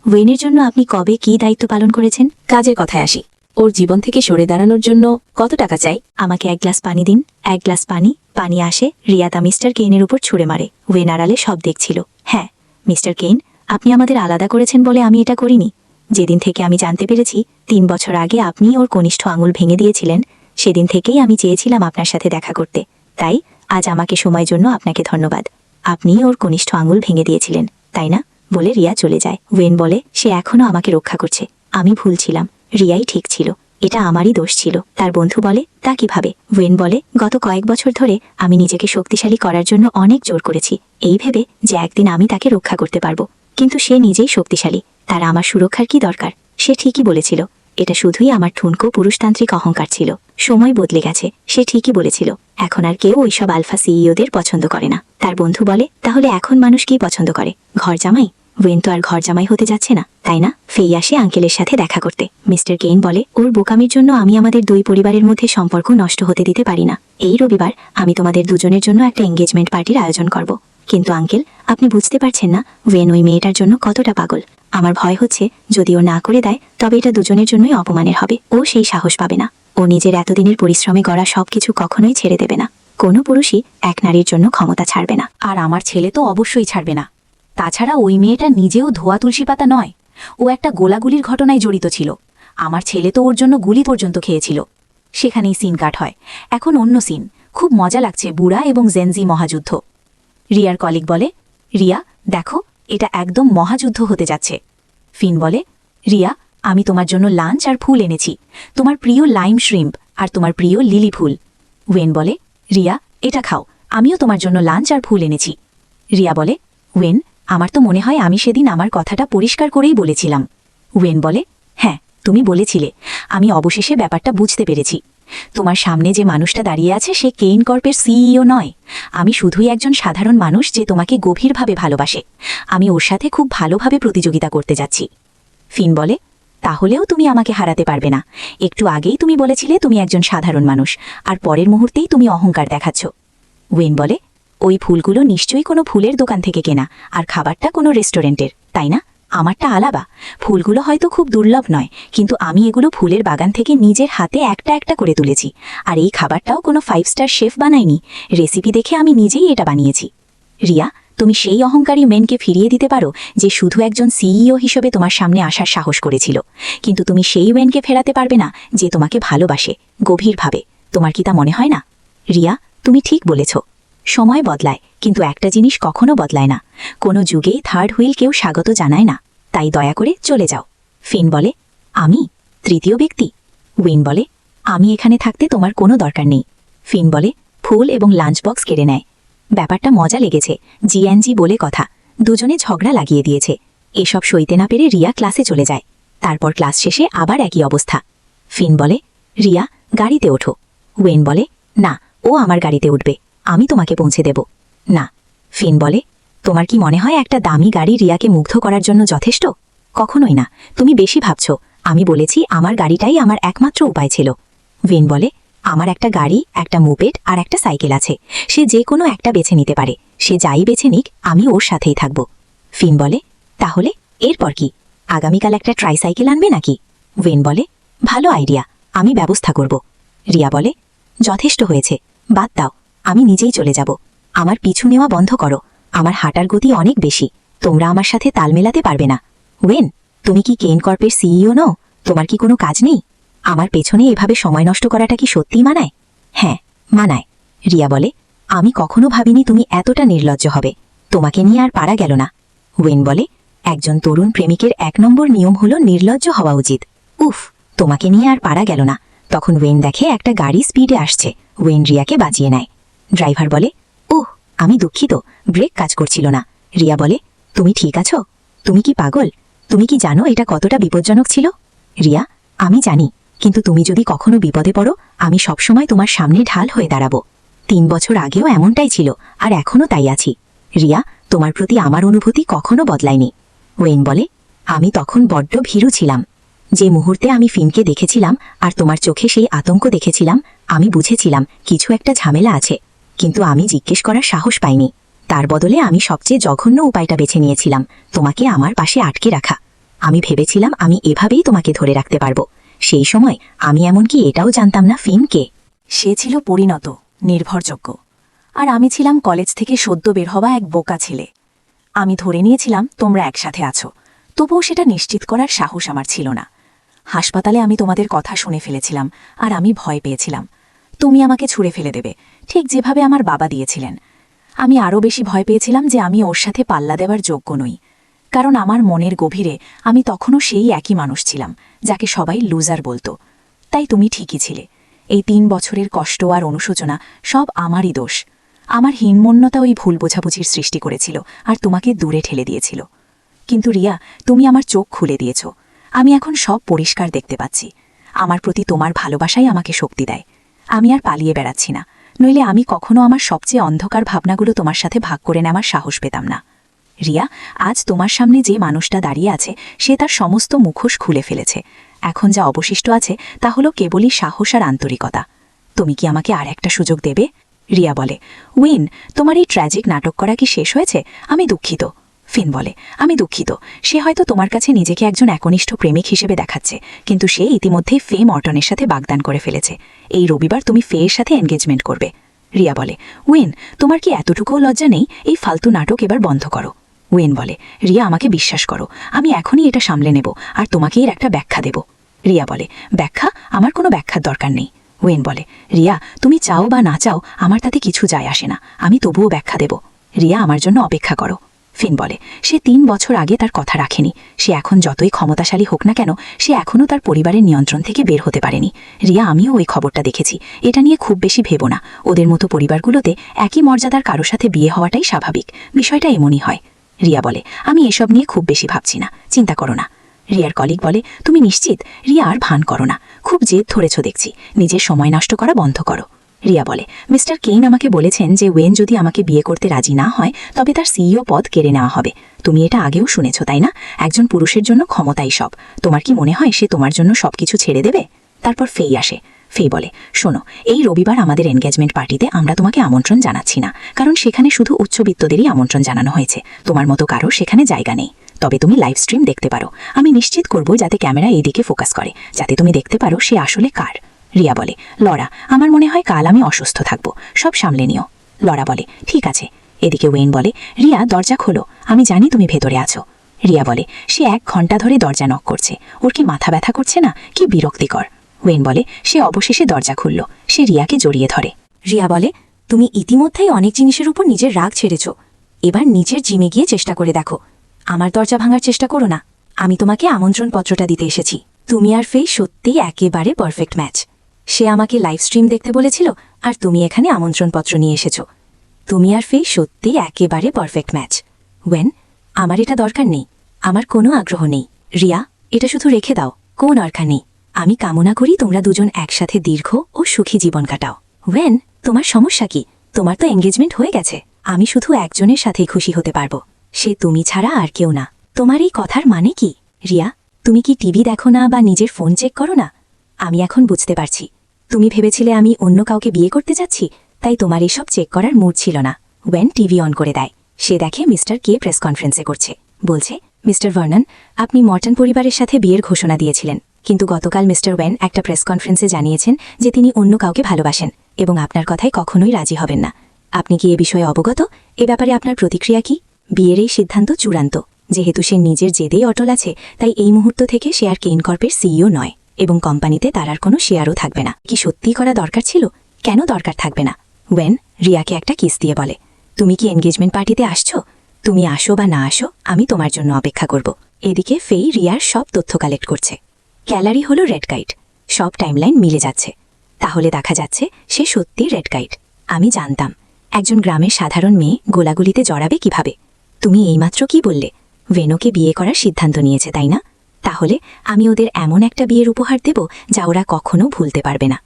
ওয়েনের জন্য আপনি কবে কী দায়িত্ব পালন করেছেন? কাজের কথায় আসি, ওর জীবন থেকে সরে দাঁড়ানোর জন্য কত টাকা চাই? আমাকে 1 গ্লাস পানি দিন। 1 গ্লাস পানি। পানি আসে, রিয়া তা মিস্টার কেইনের উপর ছুঁড়ে মারে। ওয়েন আড়ালে সব দেখছিল। হ্যাঁ, মিস্টার কেইন, আপনি আমাদের আলাদা করেছেন বলে আমি এটা করিনি। যেদিন থেকে আমি জানতে পেরেছি 3 বছর আগে আপনি ওর কনিষ্ঠ আঙুল ভেঙে দিয়েছিলেন, সেদিন থেকেই আমি চেয়েছিলাম আপনার সাথে দেখা করতে। তাই আজ আমাকে সময়ের জন্য আপনাকে ধন্যবাদ। আপনি ওর কনিষ্ঠ আঙুল ভেঙে দিয়েছিলেন, তাই না? বলে রিয়া চলে যায়। ওয়েন বলে, সে এখনও আমাকে রক্ষা করছে। আমি ভুল ছিলাম, রিয়াই ঠিক ছিল। এটা আমারই দোষ ছিল। তার বন্ধু বলে, তা কিভাবে? ওয়েন বলে, গত কয়েক বছর ধরে আমি নিজেকে শক্তিশালী করার জন্য অনেক জোর করেছি, এই ভেবে যে একদিন আমি তাকে রক্ষা করতে পারবো। কিন্তু সে নিজেই শক্তিশালী, তার আমার সুরক্ষার কি দরকার? সে ঠিকই বলেছিল। এটা শুধুই আমার ঠুনকো পুরুষতান্ত্রিক অহংকার ছিল। সময় বদলে গেছে, সে ঠিকই বলেছিল। এখন আর কেউ ওইসব আলফা সিইওদের পছন্দ করে না। তার বন্ধু বলে, তাহলে এখন মানুষ কি পছন্দ করে? ঘর জামাই? ওয়েন তো আর ঘর জামাই হতে যাচ্ছে না, তাই না? ফেই আসে আঙ্কেলের সাথে দেখা করতে। মিস্টার কেইন বলে, ওর বোকামির জন্য আমি আমাদের 2 পরিবারের মধ্যে সম্পর্ক নষ্ট হতে দিতে পারি না। এই রবিবার আমি তোমাদের দুজনের জন্য একটা এঙ্গেজমেন্ট পার্টির আয়োজন করব। কিন্তু আঙ্কেল, আপনি বুঝতে পারছেন না ওয়েন ওই মেয়েটার জন্য কতটা পাগল। আমার ভয় হচ্ছে যদি ও না করে দেয় তবে এটা দুজনের জন্যই অপমানের হবে। ও সেই সাহস পাবে না। ও নিজের এতদিনের পরিশ্রমে গড়া সবকিছু কখনোই ছেড়ে দেবে না। কোনো পুরুষই এক নারীর জন্য ক্ষমতা ছাড়বে না। আর আমার ছেলে তো অবশ্যই ছাড়বে না। তাছাড়া ওই মেয়েটা নিজেও ধোয়া তুলসী পাতা নয়, ও একটা গোলাগুলির ঘটনায় জড়িত ছিল। আমার ছেলে তো ওর জন্য গুলি পর্যন্ত খেয়েছিল। সেখানেই সিন কাট হয়। এখন অন্য সিন। খুব মজা লাগছে, বুড়া এবং জেনজি মহাযুদ্ধ। রিয়ার কলিগ বলে, রিয়া দেখো, এটা একদম মহাযুদ্ধ হতে যাচ্ছে। ফিন বলে, রিয়া, আমি তোমার জন্য লাঞ্চ আর ফুল এনেছি, তোমার প্রিয় লাইম শ্রিম্প আর তোমার প্রিয় লিলি ফুল। ওয়েন বলে, রিয়া এটা খাও, আমিও তোমার জন্য লাঞ্চ আর ফুল এনেছি। রিয়া বলে, ওয়েন, আমার তো মনে হয় আমি সেদিন আমার কথাটা পরিষ্কার করেই বলেছিলাম। ওয়েন বলে, হ্যাঁ তুমি বলেছিলে। আমি অবশেষে ব্যাপারটা বুঝতে পেরেছি। তোমার সামনে যে মানুষটা দাঁড়িয়ে আছে সে কেইন কর্পের সিইও নয়। আমি শুধুই একজন সাধারণ মানুষ যে তোমাকে গভীরভাবে ভালোবাসে। আমি ওর সাথে খুব ভালোভাবে প্রতিযোগিতা করতে যাচ্ছি। ফিন বলে, তাহলেও তুমি আমাকে হারাতে পারবে না। একটু আগেই তুমি বলেছিলে তুমি একজন সাধারণ মানুষ, আর পরের মুহূর্তেই তুমি অহংকার দেখাচ্ছ। ওয়েন বলে, ওই ফুলগুলো নিশ্চয়ই কোনো ফুলের দোকান থেকে কেনা, আর খাবারটা কোনো রেস্টুরেন্টের, তাই না? আমারটা আলাদা। ফুলগুলো হয়তো খুব দুর্লভ নয়, কিন্তু আমি এগুলো ফুলের বাগান থেকে নিজের হাতে একটা একটা করে তুলেছি। আর এই খাবারটাও কোনো 5 স্টার শেফ বানায়নি, রেসিপি দেখে আমি নিজেই এটা বানিয়েছি। রিয়া, তুমি সেই অহংকারী মেনকে ফিরিয়ে দিতে পারো যে শুধু একজন সিইও হিসেবে তোমার সামনে আসার সাহস করেছিল, কিন্তু তুমি সেই ওয়েনকে ফেরাতে পারবে না যে তোমাকে ভালোবাসে গভীরভাবে। তোমার কি তা মনে হয় না? রিয়া, তুমি ঠিক বলেছ। সময় বদলায়, কিন্তু একটা জিনিস কখনো বদলায় না। কোনো যুগেই থার্ড হুইল কেউ স্বাগত জানায় না। তাই দয়া করে চলে যাও। ফিন বলে, আমি? তৃতীয় ব্যক্তি। উইন বলে, আমি এখানে থাকতে তোমার কোনো দরকার নেই। ফিন বলে, ফুল এবং লাঞ্চ বক্স কেড়ে নেয়। ব্যাপারটা মজা লেগেছে, জিএনজি বলে কথা। দুজনে ঝগড়া লাগিয়ে দিয়েছে। এসব সইতে না পেরে রিয়া ক্লাসে চলে যায়। তারপর ক্লাস শেষে আবার একই অবস্থা। ফিন বলে, রিয়া, গাড়িতে ওঠো। ওয়েন বলে, না, ও আমার গাড়িতে উঠবে, আমি তোমাকে পৌঁছে দেব। না। ফিন বলে, তোমার কি মনে হয় একটা দামি গাড়ি রিয়াকে মুগ্ধ করার জন্য যথেষ্ট? কখনোই না, তুমি বেশি ভাবছ। আমি বলেছি আমার গাড়িটাই আমার একমাত্র উপায় ছিল। ওয়েন বলে, আমার একটা গাড়ি, একটা মুপেড আর একটা সাইকেল আছে। সে যে কোনো একটা বেছে নিতে পারে। সে যাই বেছে নিক, আমি ওর সাথেই থাকব। ফিন বলে, তাহলে এরপর কি? আগামীকাল একটা ট্রাইসাইকেল আনবে নাকি? ওয়েন বলে, ভালো আইডিয়া, আমি ব্যবস্থা করব। রিয়া বলে, যথেষ্ট হয়েছে, বাদ দাও, আমি নিজেই চলে যাব। আমার পিছু নেওয়া বন্ধ করো, আমার হাঁটার গতি অনেক বেশি, তোমরা আমার সাথে তাল মেলাতে পারবে না। ওয়েন, তুমি কি কেন কর্পের সিইও নও? তোমার কি কোনো কাজ নেই? আমার পেছনে এভাবে সময় নষ্ট করাটা কি সত্যিই মানায়? হ্যাঁ, মানায়। রিয়া বলে, আমি কখনো ভাবিনি তুমি এতটা নির্লজ্জ হবে। তোমাকে নিয়ে আর পারা গেল না। ওয়েন বলে, একজন তরুণ প্রেমিকের 1 নম্বর নিয়ম হলো নির্লজ্জ হওয়া উচিত। উফ, তোমাকে নিয়ে আর পারা গেল না। তখন ওয়েন দেখে একটা গাড়ি স্পিডে আসছে। ওয়েন রিয়াকে বাঁচিয়ে নেয়। ড্রাইভার বলে, ওহ, আমি দুঃখিত, ব্রেক কাজ করছিল না। রিয়া বলে, তুমি ঠিক আছো? তুমি কি পাগল? তুমি কি জানো এটা কতটা বিপজ্জনক ছিল? রিয়া, আমি জানি, কিন্তু তুমি যদি কখনো বিপদে পড়ো, আমি সবসময় তোমার সামনে ঢাল হয়ে দাঁড়াবো। 3 বছর আগেও এমনটাই ছিল, আর এখনও তাই আছি। রিয়া, তোমার প্রতি আমার অনুভূতি কখনো বদলায়নি। ওয়েন বলে, আমি তখন বড্ড ভীরু ছিলাম। যে মুহূর্তে আমি ফিনকে দেখেছিলাম আর তোমার চোখে সেই আতঙ্ক দেখেছিলাম, আমি বুঝেছিলাম কিছু একটা ঝামেলা আছে, কিন্তু আমি জিজ্ঞেস করার সাহস পাইনি। তার বদলে আমি সবচেয়ে জঘন্য উপায়টা বেছে নিয়েছিলাম, তোমাকে আমার পাশে আটকে রাখা। আমি ভেবেছিলাম আমি এভাবেই তোমাকে ধরে রাখতে পারবো। সেই সময় আমি এমনকি এটাও জানতাম না ফিনকে। সে ছিল পরিণত, নির্ভরযোগ্য, আর আমি ছিলাম কলেজ থেকে সদ্য বের হওয়া এক বোকা ছেলে। আমি ধরে নিয়েছিলাম তোমরা একসাথে আছো, তবুও সেটা নিশ্চিত করার সাহস আমার ছিল না। হাসপাতালে আমি তোমাদের কথা শুনে ফেলেছিলাম, আর আমি ভয় পেয়েছিলাম তুমি আমাকে ছুঁড়ে ফেলে দেবে, ঠিক যেভাবে আমার বাবা দিয়েছিলেন। আমি আরও বেশি ভয় পেয়েছিলাম যে আমি ওর সাথে পাল্লা দেওয়ার যোগ্য নই, কারণ আমার মনের গভীরে আমি তখনও সেই একই মানুষ ছিলাম যাকে সবাই লুজার বলতো। তাই তুমি ঠিকই ছিলে। এই 3 বছরের কষ্ট আর অনুশোচনা সব আমারই দোষ। আমার হীনমন্যতা ওই ভুল বোঝাবুঝির সৃষ্টি করেছিল আর তোমাকে দূরে ঠেলে দিয়েছিল। কিন্তু রিয়া, তুমি আমার চোখ খুলে দিয়েছ। আমি এখন সব পরিষ্কার দেখতে পাচ্ছি। আমার প্রতি তোমার ভালোবাসাই আমাকে শক্তি দেয়। আমি আর পালিয়ে বেড়াচ্ছি না, নইলে আমি কখনো আমার সবচেয়ে অন্ধকার ভাবনাগুলো তোমার সাথে ভাগ করে নেওয়ার সাহস পেতাম না। রিয়া, আজ তোমার সামনে যে মানুষটা দাঁড়িয়ে আছে সে তার সমস্ত মুখোশ খুলে ফেলেছে। এখন যা অবশিষ্ট আছে তা হলো কেবলই সাহস আর আন্তরিকতা। তুমি কি আমাকে আর একটা সুযোগ দেবে? রিয়া বলে, উইন, তোমার এই ট্র্যাজিক নাটক করা কি শেষ হয়েছে? আমি দুঃখিত। ফিন বলে, আমি দুঃখিত। সে হয়তো তোমার কাছে নিজেকে একজন একনিষ্ঠ প্রেমিক হিসেবে দেখাচ্ছে, কিন্তু সে ইতিমধ্যেই ফে মর্টনের সাথে বাগদান করে ফেলেছে। এই রবিবার তুমি ফের সাথে এনগেজমেন্ট করবে। রিয়া বলে, উইন, তোমার কি এতটুকুও লজ্জা নেই? এই ফালতু নাটক এবার বন্ধ করো। ওয়েন বলে, রিয়া, আমাকে বিশ্বাস করো, আমি এখনই এটা সামলে নেব আর তোমাকে এর একটা ব্যাখ্যা দেব। রিয়া বলে, ব্যাখ্যা? আমার কোনো ব্যাখ্যার দরকার নেই। ওয়েন বলে, রিয়া, তুমি চাও বা না চাও আমার তাতে কিছু যায় আসে না, আমি তবুও ব্যাখ্যা দেব। রিয়া, আমার জন্য অপেক্ষা করো। ফিন বলে, সে 3 বছর আগে তার কথা রাখেনি। সে এখন যতই ক্ষমতাশালী হোক না কেন, সে এখনও তার পরিবারের নিয়ন্ত্রণ থেকে বের হতে পারেনি। রিয়া, আমিও ওই খবরটা দেখেছি। এটা নিয়ে খুব বেশি ভেবো না। ওদের মতো পরিবারগুলোতে একই মর্যাদার কারো সাথে বিয়ে হওয়াটাই স্বাভাবিক। বিষয়টা এমনই হয়। রিয়া বলে, আমি এসব নিয়ে খুব বেশি ভাবছি না, চিন্তা করো না। রিয়ার কলিগ বলে, তুমি নিশ্চিত? রিয়া, আর ভান করো না, খুব জেদ ধরেছ দেখছি, নিজের সময় নষ্ট করা বন্ধ করো। রিয়া বলে, মিস্টার কেইন আমাকে বলেছেন যে ওয়েন যদি আমাকে বিয়ে করতে রাজি না হয় তবে তার সিইও পদ কেড়ে নেওয়া হবে। তুমি এটা আগেও শুনেছ, তাই না? একজন পুরুষের জন্য ক্ষমতাই সব। তোমার কি মনে হয় সে তোমার জন্য সবকিছু ছেড়ে দেবে? তারপর ফেই আসে। ফেই বলে, শোনো, এই রবিবার আমাদের এনগেজমেন্ট পার্টিতে আমরা তোমাকে আমন্ত্রণ জানাচ্ছি না, কারণ সেখানে শুধু উচ্চবিত্তদেরই আমন্ত্রণ জানানো হয়েছে। তোমার মতো কারো সেখানে জায়গা নেই। তবে তুমি লাইভ স্ট্রিম দেখতে পারো। আমি নিশ্চিত করব যাতে ক্যামেরা এই দিকে ফোকাস করে, যাতে তুমি দেখতে পারো সে আসলে কার। রিয়া বলে, লরা, আমার মনে হয় কাল আমি অসুস্থ থাকব, সব সামলে নিও। লরা বলে, ঠিক আছে। এদিকে ওয়েন বলে, রিয়া, দরজা খোলো, আমি জানি তুমি ভেতরে আছো। রিয়া বলে, সে 1 ঘন্টা ধরে দরজা নক করছে, ওর কি মাথা ব্যথা করছে না? কি বিরক্তিকর। ওয়েন বলে, সে অবশেষে দরজা খুলল। সে রিয়াকে জড়িয়ে ধরে। রিয়া বলে, তুমি ইতিমধ্যেই অনেক জিনিসের উপর নিজের রাগ ছেড়েছ, এবার নিজের জিমে গিয়ে চেষ্টা করে দেখো। আমার দরজা ভাঙার চেষ্টা করো না। আমি তোমাকে আমন্ত্রণপত্রটা দিতে এসেছি। তুমি আর ফেই সত্যিই একেবারে পারফেক্ট ম্যাচ। সে আমাকে লাইভ স্ট্রিম দেখতে বলেছিল, আর তুমি এখানে আমন্ত্রণপত্র নিয়ে এসেছ। তুমি আর ফেই সত্যিই একেবারে পারফেক্ট ম্যাচ। ওয়েন, আমার এটা দরকার নেই, আমার কোনো আগ্রহ নেই। রিয়া, এটা শুধু রেখে দাও, কোন দরকার নেই। আমি কামনা করি তোমরা দুজন একসাথে দীর্ঘ ও সুখী জীবন কাটাও। ওয়েন, তোমার সমস্যা কি? তোমার তো এঙ্গেজমেন্ট হয়ে গেছে। আমি শুধু একজনের সাথেই খুশি হতে পারবো, সে তুমি ছাড়া আর কেউ না। তোমার এই কথার মানে কি? রিয়া, তুমি কি টিভি দেখো না বা নিজের ফোন চেক করো না? আমি এখন বুঝতে পারছি, তুমি ভেবেছিলে আমি অন্য কাউকে বিয়ে করতে যাচ্ছি, তাই তোমার এসব চেক করার মুড ছিল না। ওয়েন টিভি অন করে দেয়। সে দেখে মিস্টার কে প্রেস কনফারেন্সে করছে। বলছে, মিস্টার ভার্নন, আপনি মর্টন পরিবারের সাথে বিয়ের ঘোষণা দিয়েছিলেন, কিন্তু গতকাল মিস্টার ওয়েন একটা প্রেস কনফারেন্সে জানিয়েছেন যে তিনি অন্য কাউকে ভালোবাসেন এবং আপনার কথায় কখনোই রাজি হবেন না। আপনি কি এ বিষয়ে অবগত? এ ব্যাপারে আপনার প্রতিক্রিয়া কি? বিয়ের এই সিদ্ধান্ত চূড়ান্ত। যেহেতু সে নিজের জেদেই অটল আছে, তাই এই মুহূর্ত থেকে সে আর কেইন কর্পের সিইও নয় এবং কোম্পানিতে তার আর কোনো শেয়ারও থাকবে না। কি সত্যিই করা দরকার ছিল? কেন দরকার থাকবে না? ওয়েন রিয়াকে একটা কিস দিয়ে বলে, তুমি কি এনগেজমেন্ট পার্টিতে আসছো? তুমি আসো বা না আসো, আমি তোমার জন্য অপেক্ষা করব। এদিকে ফেই রিয়ার সব তথ্য কালেক্ট করছে। ক্যালারি হলো রেড কাইট, সব টাইমলাইন মিলে যাচ্ছে। তাহলে দেখা যাচ্ছে সে সত্যি রেড কাইট। আমি জানতাম একজন গ্রামের সাধারণ মেয়ে গোলাগুলিতে জড়াবে কিভাবে। তুমি এইমাত্র কি বললে? ভেনোকে বিয়ে করার সিদ্ধান্ত নিয়েছে, তাই না? তাহলে আমি ওদের এমন একটা বিয়ের উপহার দেব যা ওরা কখনো ভুলতে পারবে না।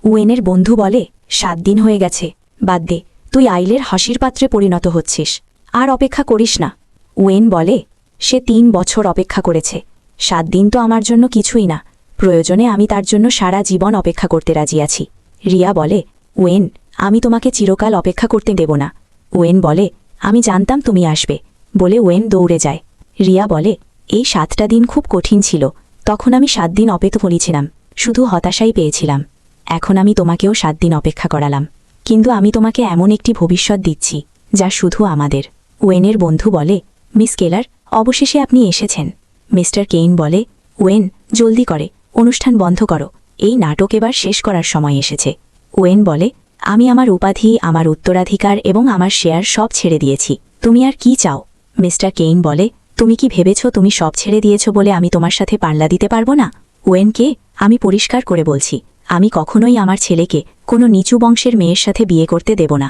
ওয়েনের বন্ধু বলে, 7 দিন হয়ে গেছে, বাদ দে, তুই আইলের হাসির পাত্রে পরিণত হচ্ছিস, আর অপেক্ষা করিস না। ওয়েন বলে, সে 3 বছর অপেক্ষা করেছে, 7 দিন তো আমার জন্য কিছুই না, প্রয়োজনে আমি তার জন্য সারা জীবন অপেক্ষা করতে রাজি আছি। রিয়া বলে, ওয়েন, আমি তোমাকে চিরকাল অপেক্ষা করতে দেব না। ওয়েন বলে, আমি জানতাম তুমি আসবে, বলে ওয়েন দৌড়ে যায়। রিয়া বলে, এই 7টা দিন খুব কঠিন ছিল, তখন আমি 7 দিন অপেক্ষা করেছিলাম, শুধু হতাশাই পেয়েছিলাম। এখন আমি তোমাকেও 7 দিন অপেক্ষা করালাম, কিন্তু আমি তোমাকে এমন একটি ভবিষ্যৎ দিচ্ছি যা শুধু আমাদের। ওয়েনের বন্ধু বলে, মিস কেলার, অবশেষে আপনি এসেছেন। মিস্টার কেইন বলে, ওয়েন, জলদি করে, অনুষ্ঠান বন্ধ করো, এই নাটক এবার শেষ করার সময় এসেছে। ওয়েন বলে, আমি আমার উপাধি, আমার উত্তরাধিকার এবং আমার শেয়ার সব ছেড়ে দিয়েছি, তুমি আর কি চাও? মিস্টার কেইন বলে, তুমি কি ভেবেছ তুমি সব ছেড়ে দিয়েছ বলে আমি তোমার সাথে পাল্লা দিতে পারবো না? ওয়েনকে, আমি পরিষ্কার করে বলছি, আমি কখনোই আমার ছেলেকে কোনো নিচু বংশের মেয়ের সাথে বিয়ে করতে দেব না।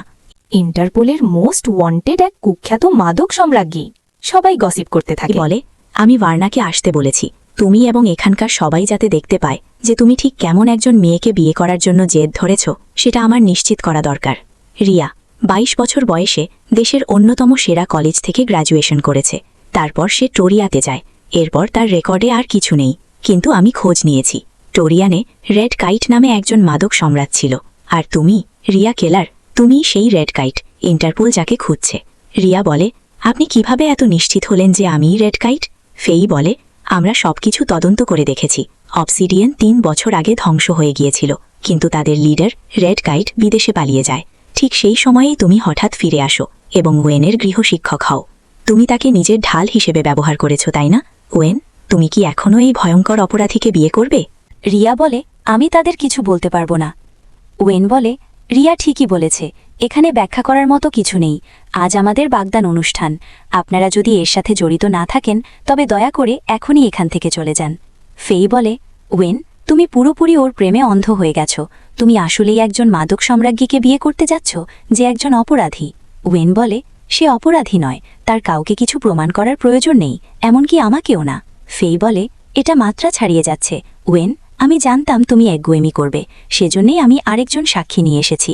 ইন্টারপোলের মোস্ট ওয়ান্টেড এক কুখ্যাত মাদক সম্রাজ্ঞী, সবাই গসিপ করতে থাকে। বলে, আমি ভার্নাকে আসতে বলেছি, তুমি এবং এখানকার সবাই যাতে দেখতে পায় যে তুমি ঠিক কেমন একজন মেয়েকে বিয়ে করার জন্য জেদ ধরেছ, সেটা আমার নিশ্চিত করা দরকার। রিয়া 22 বছর বয়সে দেশের অন্যতম সেরা কলেজ থেকে গ্র্যাজুয়েশন করেছে। তারপর সে টোরিয়াতে যায়। এরপর তার রেকর্ডে আর কিছু নেই, কিন্তু আমি খোঁজ নিয়েছি। টোরিয়ানে রেড কাইট নামে একজন মাদক সম্রাট ছিল, আর তুমি, রিয়া কেলার, তুমি সেই রেড কাইট, ইন্টারপোল যাকে খুঁজছে। রিয়া বলে, আপনি কিভাবে এত নিশ্চিত হলেন যে আমিই রেড কাইট? ফেই বলে, আমরা সবকিছু তদন্ত করে দেখেছি। অবসিডিয়ান 3 বছর আগে ধ্বংস হয়ে গিয়েছিল, কিন্তু তাদের লিডার রেড কাইট বিদেশে পালিয়ে যায়। ঠিক সেই সময়েই তুমি হঠাৎ ফিরে আসো এবং ওয়েনের গৃহশিক্ষক হও। তুমি তাকে নিজের ঢাল হিসেবে ব্যবহার করেছ, তাই না? ওয়েন, তুমি কি এখনও এই ভয়ঙ্কর অপরাধীকে বিয়ে করবে? রিয়া বলে, আমি তাদের কিছু বলতে পারবো না। ওয়েন বলে, রিয়া ঠিকই বলেছে, এখানে ব্যাখ্যা করার মতো কিছু নেই। আজ আমাদের বাগদান অনুষ্ঠান, আপনারা যদি এর সাথে জড়িত না থাকেন তবে দয়া করে এখনই এখান থেকে চলে যান। ফেই বলে, ওয়েন, তুমি পুরোপুরি ওর প্রেমে অন্ধ হয়ে গেছ। তুমি আসলেই একজন মাদক সম্রাজ্ঞীকে বিয়ে করতে যাচ্ছ যে একজন অপরাধী। ওয়েন বলে, সে অপরাধী নয়, তার কাউকে কিছু প্রমাণ করার প্রয়োজন নেই, এমনকি আমাকেও না। ফেই বলে, এটা মাত্রা ছাড়িয়ে যাচ্ছে। ওয়েন, আমি জানতাম তুমি একগুয়েমি করবে, সেজন্যই আমি আরেকজন সাক্ষী নিয়ে এসেছি।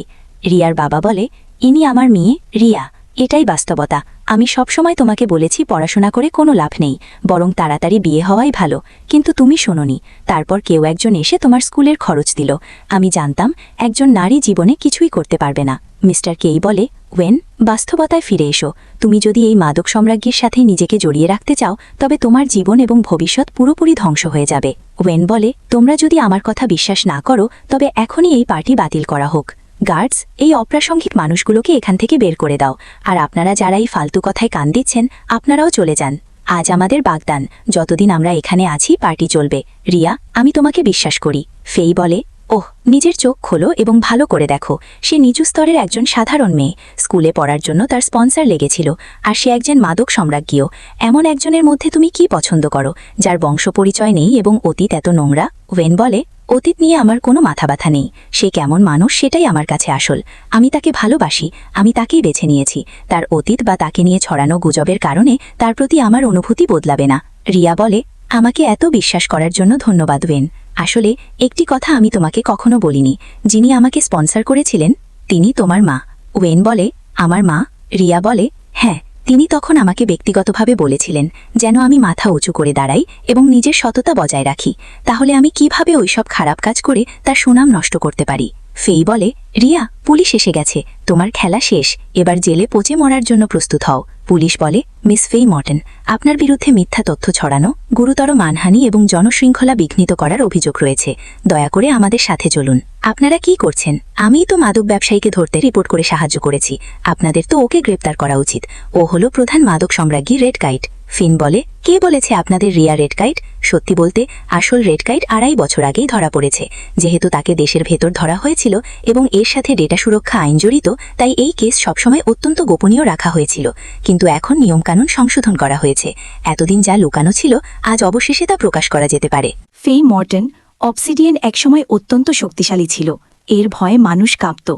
রিয়ার বাবা বলে, ইনি আমার মেয়ে রিয়া, এটাই বাস্তবতা। আমি সবসময় তোমাকে বলেছি পড়াশোনা করে কোনো লাভ নেই, বরং তাড়াতাড়ি বিয়ে হওয়াই ভালো, কিন্তু তুমি শোনোনি। তারপর কেউ একজন এসে তোমার স্কুলের খরচ দিল। আমি জানতাম একজন নারী জীবনে কিছুই করতে পারবে না। মিস্টার কেই বলে, ওয়েন, বাস্তবতায় ফিরে এসো। তুমি যদি এই মাদক সম্রাজ্ঞীর সাথে নিজেকে জড়িয়ে রাখতে চাও, তবে তোমার জীবন এবং ভবিষ্যৎ পুরোপুরি ধ্বংস হয়ে যাবে। ওয়েন বলে, তোমরা যদি আমার কথা বিশ্বাস না করো, তবে এখনই এই পার্টি বাতিল করা হোক। গার্ডস, এই অপ্রাসঙ্গিক মানুষগুলোকে এখান থেকে বের করে দাও। আর আপনারা যারা এই ফালতু কথায় কান দিচ্ছেন, আপনারাও চলে যান। আজ আমাদের বাগদান, যতদিন আমরা এখানে আছি পার্টি চলবে। রিয়া, আমি তোমাকে বিশ্বাস করি। ফেই বলে, ওহ, নিজের চোখ খোলো এবং ভালো করে দেখো। সে নিচু স্তরের একজন সাধারণ মেয়ে। স্কুলে পড়ার জন্য তার স্পন্সর লেগেছিল, আর সে একজন মাদক সম্রাজ্ঞীও। এমন একজনের মধ্যে তুমি কি পছন্দ করো, যার বংশ পরিচয় নেই এবং অতীত এত নোংরা? ওয়েন বলে, অতীত নিয়ে আমার কোনো মাথা ব্যথা নেই। সে কেমন মানুষ সেটাই আমার কাছে আসল। আমি তাকে ভালোবাসি, আমি তাকেই বেছে নিয়েছি। তার অতীত বা তাকে নিয়ে ছড়ানো গুজবের কারণে তার প্রতি আমার অনুভূতি বদলাবে না। রিয়া বলে, আমাকে এত বিশ্বাস করার জন্য ধন্যবাদ ওয়েন। আসলে একটি কথা আমি তোমাকে কখনো বলিনি। যিনি আমাকে স্পন্সর করেছিলেন তিনি তোমার মা। ওয়েন বলে, আমার মা? রিয়া বলে, হ্যাঁ, তিনি তখন আমাকে ব্যক্তিগতভাবে বলেছিলেন যেন আমি মাথা উঁচু করে দাঁড়াই এবং নিজের সততা বজায় রাখি। তাহলে আমি কিভাবে ওইসব খারাপ কাজ করে তার সুনাম নষ্ট করতে পারি? ফেই বলে, রিয়া, পুলিশ এসে গেছে, তোমার খেলা শেষ। এবার জেলে পচে মরার জন্য প্রস্তুত হও। পুলিশ বলে, মিস ফেই মর্টন, আপনার বিরুদ্ধে মিথ্যা তথ্য ছড়ানো, গুরুতর মানহানি এবং জনশৃঙ্খলা বিঘ্নিত করার অভিযোগ রয়েছে। দয়া করে আমাদের সাথে চলুন। আপনারা কি করছেন? আমিই তো মাদক ব্যবসায়ীকে ধরতে রিপোর্ট করে সাহায্য করেছি। আপনাদের তো ওকে গ্রেপ্তার করা উচিত। ও হলো প্রধান মাদক সম্রাজ্ঞী রেড কাইট। ফিন বলে, কে বলেছে আপনাদের রিয়া রেড কাইট? সত্যি বলতে আসল রেড কাইট 2.5 বছর আগেই ধরা পড়েছে। যেহেতু তাকে দেশের ভেতর ধরা হয়েছিল এবং এর সাথে ডেটা সুরক্ষা আইন জড়িত, তাই এই কেস সবসময় অত্যন্ত গোপনীয় রাখা হয়েছিল। কিন্তু এখন নিয়মকানুন সংশোধন করা হয়েছে। এতদিন যা লুকানো ছিল, আজ অবশেষে তা প্রকাশ করা যেতে পারে। ফেই মর্টন, অবসিডিয়ান একসময় অত্যন্ত শক্তিশালী ছিল। এর ভয়ে মানুষ কাঁপত।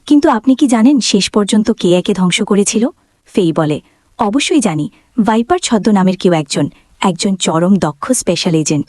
কিন্তু আপনি কি জানেন শেষ পর্যন্ত কে একে ধ্বংস করেছিল? ফেই বলে, অবশ্যই জানি। ভাইপার ছদ্মনামের কেউ একজন চরম দক্ষ স্পেশাল এজেন্ট।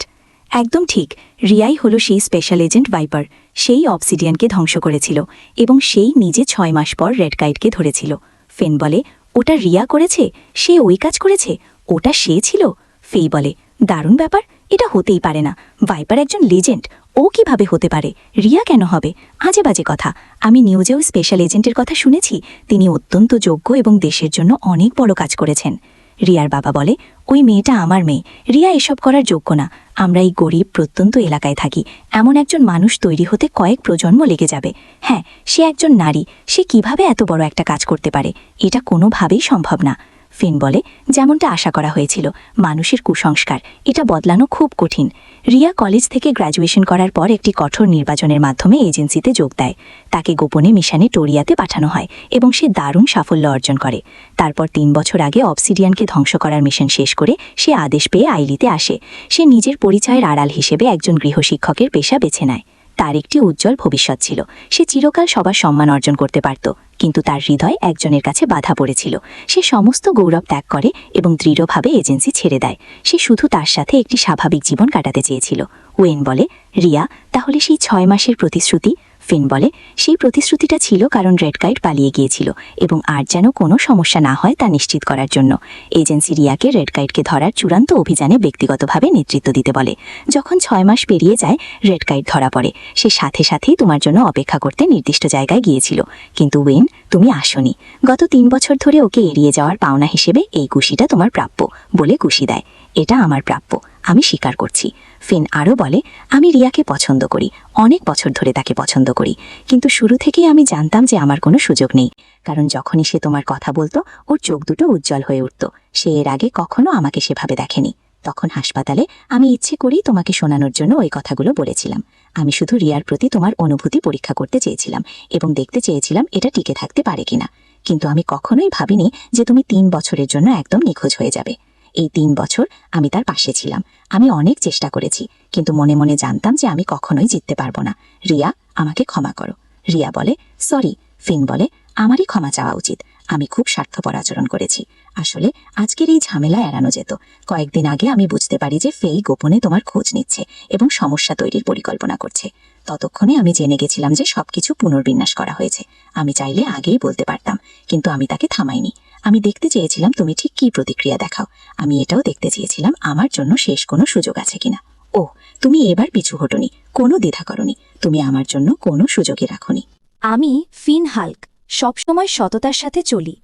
একদম ঠিক, রিয়াই হলো সেই স্পেশাল এজেন্ট ভাইপার। সেই অবসিডিয়ানকে ধ্বংস করেছিল এবং সেই নিজে 6 মাস পর রেড কাইটকে ধরেছিল। ফেন বলে, ওটা রিয়া করেছে? সে ওই কাজ করেছে? ওটা সে ছিল? ফেই বলে, দারুণ ব্যাপার, এটা হতেই পারে না। ভাইপার একজন লেজেন্ড, ও কিভাবে হতে পারে? রিয়া কেন হবে? আজে বাজে কথা। আমি নিউজেও স্পেশাল এজেন্টের কথা শুনেছি। তিনি অত্যন্ত যোগ্য এবং দেশের জন্য অনেক বড় কাজ করেছেন। রিয়ার বাবা বলে, ওই মেয়েটা আমার মেয়ে। রিয়া এসব করার যোগ্য না। আমরা এই গরিব প্রত্যন্ত এলাকায় থাকি। এমন একজন মানুষ তৈরি হতে কয়েক প্রজন্ম লেগে যাবে। হ্যাঁ, সে একজন নারী। সে কিভাবে এত বড় একটা কাজ করতে পারে? এটা কোনোভাবেই সম্ভব না। ফিন বলে, যেমনটা আশা করা হয়েছিল, মানুষের কুসংস্কার, এটা বদলানো খুব কঠিন। রিয়া কলেজ থেকে গ্র্যাজুয়েশন করার পর একটি কঠোর নির্বাচনের মাধ্যমে এজেন্সিতে যোগ দেয়। তাকে গোপনে মিশনে টোরিয়াতে পাঠানো হয় এবং সে দারুণ সাফল্য অর্জন করে। তারপর 3 বছর আগে অবসিডিয়ানকে ধ্বংস করার মিশন শেষ করে সে আদেশ পেয়ে আইলিতে আসে। সে নিজের পরিচয়ের আড়াল হিসেবে একজন গৃহশিক্ষকের পেশা বেছে নেয়। তার একটি উজ্জ্বল ভবিষ্যৎ ছিল। সে চিরকাল সবার সম্মান অর্জন করতে পারত, কিন্তু তার হৃদয় একজনের কাছে বাধা পড়েছিল। সে সমস্ত গৌরব ত্যাগ করে এবং দৃঢ়ভাবে এজেন্সি ছেড়ে দেয়। সে শুধু তার সাথে একটি স্বাভাবিক জীবন কাটাতে চেয়েছিল। ওয়েন বলে, রিয়া, তাহলে সেই 6 মাসের প্রতিশ্রুতি? ফিন বলে, সেই প্রতিশ্রুতিটা ছিল কারণ রেড কাইট পালিয়ে গিয়েছিল এবং আর যেন কোনো সমস্যা না হয় তা নিশ্চিত করার জন্য। এজেন্সি রিয়াকে রেড কাইটকে ধরার চূড়ান্ত অভিযানে ব্যক্তিগতভাবে নেতৃত্ব দিতে বলে। যখন 6 মাস পেরিয়ে যায়, রেড কাইট ধরা পড়ে। সে সাথে সাথেই তোমার জন্য অপেক্ষা করতে নির্দিষ্ট জায়গায় গিয়েছিল, কিন্তু ওয়েন, তুমি আসোনি। গত 3 বছর ধরে ওকে এড়িয়ে যাওয়ার পাওনা হিসেবে এই কুশিটা তোমার প্রাপ্য বলে কুশি দেয়। এটা আমার প্রাপ্য, আমি স্বীকার করছি। ফিন আরও বলে, আমি রিয়াকে পছন্দ করি, অনেক বছর ধরে তাকে পছন্দ করি, কিন্তু শুরু থেকেই আমি জানতাম যে আমার কোনো সুযোগ নেই। কারণ যখনই সে তোমার কথা বলতো, ওর চোখ দুটো উজ্জ্বল হয়ে উঠত। সে এর আগে কখনো আমাকে সেভাবে দেখেনি। তখন হাসপাতালে আমি ইচ্ছে করেই তোমাকে শোনানোর জন্য ওই কথাগুলো বলেছিলাম। আমি শুধু রিয়ার প্রতি তোমার অনুভূতি পরীক্ষা করতে চেয়েছিলাম এবং দেখতে চেয়েছিলাম এটা টিকে থাকতে পারে কিনা। কিন্তু আমি কখনোই ভাবিনি যে তুমি 3 বছরের জন্য একদম নিখোঁজ হয়ে যাবে। এই 3 বছর আমি তার পাশে ছিলাম। আমি অনেক চেষ্টা করেছি, কিন্তু মনে মনে জানতাম যে আমি কখনোই জিততে পারবো না। রিয়া, আমাকে ক্ষমা করো। রিয়া বলে, সরি। ফিন বলে, আমারই ক্ষমা চাওয়া উচিত। আমি খুব স্বার্থপর আচরণ করেছি। আসলে আজকের এই ঝামেলা এড়ানো যেত। কয়েকদিন আগে আমি বুঝতে পারি যে ফেই গোপনে তোমার খোঁজ নিচ্ছে এবং সমস্যা তৈরির পরিকল্পনা করছে। ততক্ষণে আমি জেনে গেছিলাম যে সবকিছু পুনর্বিন্যাস করা হয়েছে। আমি চাইলে আগেই বলতে পারতাম, কিন্তু আমি তাকে থামাইনি। আমি দেখতে চেয়েছিলাম তুমি ঠিক কী প্রতিক্রিয়া দেখাও। আমি এটাও দেখতে চেয়েছিলাম আমার জন্য শেষ কোনো সুযোগ আছে কিনা। ও, তুমি এবার পিছু হটনি, কোনো দ্বিধা করনি, তুমি আমার জন্য কোনো সুযোগই রাখনি। আমি ফিন হাল্ক, সবসময় সততার সাথে চলি।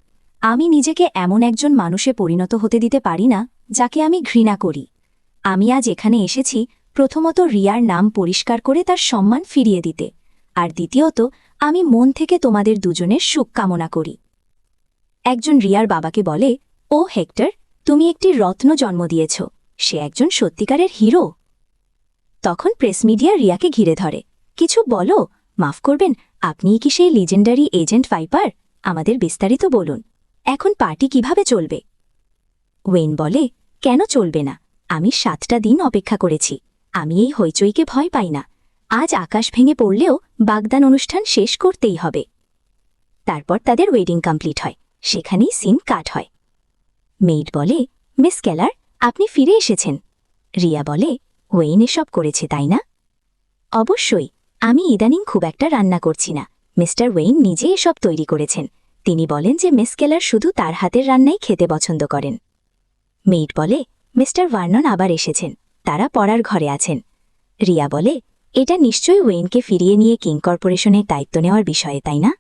আমি নিজেকে এমন একজন মানুষে পরিণত হতে দিতে পারি না যাকে আমি ঘৃণা করি। আমি আজ এখানে এসেছি প্রথমত রিয়ার নাম পরিষ্কার করে তার সম্মান ফিরিয়ে দিতে, আর দ্বিতীয়ত আমি মন থেকে তোমাদের দুজনের সুখ কামনা করি। একজন রিয়ার বাবাকে বলে, ও হেক্টর, তুমি একটি রত্ন জন্ম দিয়েছ, সে একজন সত্যিকারের হিরো। তখন প্রেস মিডিয়া রিয়াকে ঘিরে ধরে, কিছু বলো, মাফ করবেন, আপনিই কি সেই লিজেন্ডারি এজেন্ট ভাইপার? আমাদের বিস্তারিত বলুন। এখন পার্টি কিভাবে চলবে? ওয়েন বলে, কেন চলবে না? আমি 7টা দিন অপেক্ষা করেছি। আমি এই হইচইকে ভয় পাই না। আজ আকাশ ভেঙে পড়লেও বাগদান অনুষ্ঠান শেষ করতেই হবে। তারপর তাদের ওয়েডিং কমপ্লিট হয়, সেখানেই সিন কাট হয়। মেইড বলে, মিস কেলার, আপনি ফিরে এসেছেন। রিয়া বলে, ওয়েন এসব করেছে তাই না? অবশ্যই, আমি ইদানিং খুব একটা রান্না করছি না। মিস্টার ওয়েইন নিজে এসব তৈরি করেছেন। তিনি বলেন যে মিস কেলার শুধু তার হাতের রান্নাই খেতে পছন্দ করেন। মেইড বলে, মিস্টার ভার্নন আবার এসেছেন, তারা পড়ার ঘরে আছেন। রিয়া বলে, এটা নিশ্চয়ই ওয়েইনকে ফিরিয়ে নিয়ে কিং কর্পোরেশনের দায়িত্ব নেওয়ার বিষয়ে তাই না?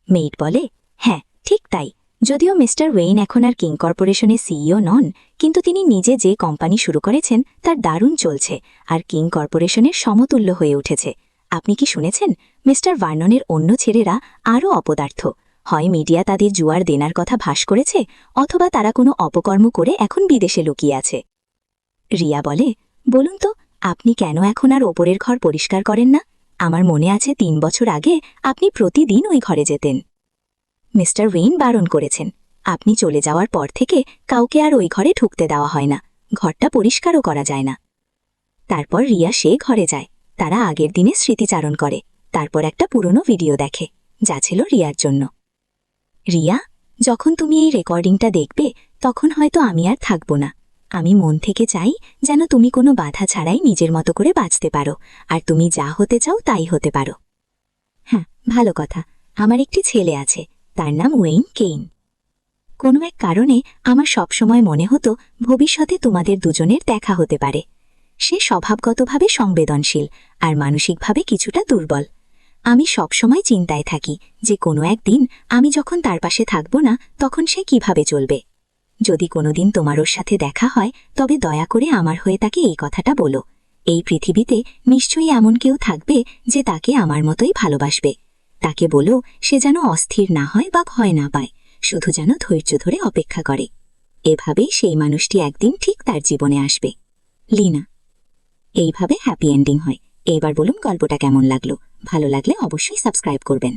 মেইড বলে, হ্যাঁ ঠিক তাই। যদিও মিস্টার ওয়েইন এখন আর কিং কর্পোরেশনের সিইও নন, কিন্তু তিনি নিজে যে কোম্পানি শুরু করেছেন তার দারুণ চলছে, আর কিং কর্পোরেশনের সমতুল্য হয়ে উঠেছে। আপনি কি শুনেছেন মিস্টার ভার্ননের অন্য ছেলেরা আরও অপদার্থ? হয় মিডিয়া তাদের জুয়ার দেনার কথা ভাস করেছে, অথবা তারা কোনো অপকর্ম করে এখন বিদেশে লুকিয়ে আছে। রিয়া বলে, বলুন তো, আপনি কেন এখন আর ওপরের ঘর পরিষ্কার করেন না? আমার মনে আছে 3 বছর আগে আপনি প্রতিদিন ওই ঘরে যেতেন। মিস্টার ওয়েইন বারণ করেছেন। আপনি চলে যাওয়ার পর থেকে কাউকে আর ওই ঘরে ঢুকতে দেওয়া হয় না, ঘরটা পরিষ্কারও করা যায় না। তারপর রিয়া সে ঘরে যায়, তারা আগের দিনে স্মৃতিচারণ করে, তারপর একটা পুরনো ভিডিও দেখে, যা ছিল রিয়ার জন্য। রিয়া, যখন তুমি এই রেকর্ডিংটা দেখবে তখন হয়তো আমি আর থাকব না। আমি মন থেকে চাই যেন তুমি কোনো বাধা ছাড়াই নিজের মতো করে বাঁচতে পারো, আর তুমি যা হতে চাও তাই হতে পারো। হ্যাঁ, ভালো কথা, আমার একটি ছেলে আছে, তার নাম ওয়েইন কেইন। কোনো এক কারণে আমার সবসময় মনে হতো ভবিষ্যতে তোমাদের দুজনের দেখা হতে পারে। সে স্বভাবগতভাবে সংবেদনশীল আর মানসিকভাবে কিছুটা দুর্বল। আমি সবসময় চিন্তায় থাকি যে কোনো একদিন আমি যখন তার পাশে থাকব না তখন সে কিভাবে চলবে। যদি কোনোদিন তোমার ওর সাথে দেখা হয় তবে দয়া করে আমার হয়ে তাকে এই কথাটা বলো। এই পৃথিবীতে নিশ্চয়ই এমন কেউ থাকবে যে তাকে আমার মতোই ভালোবাসবে। তাকে বলো সে যেন অস্থির না হয় বা ভয় না পায়, শুধু যেন ধৈর্য ধরে অপেক্ষা করে। এভাবেই সেই মানুষটি একদিন ঠিক তার জীবনে আসবে। লিনা। এইভাবে হ্যাপি এন্ডিং হয়। এবার বলুন গল্পটা কেমন লাগলো? ভালো লাগলে অবশ্যই সাবস্ক্রাইব করবেন।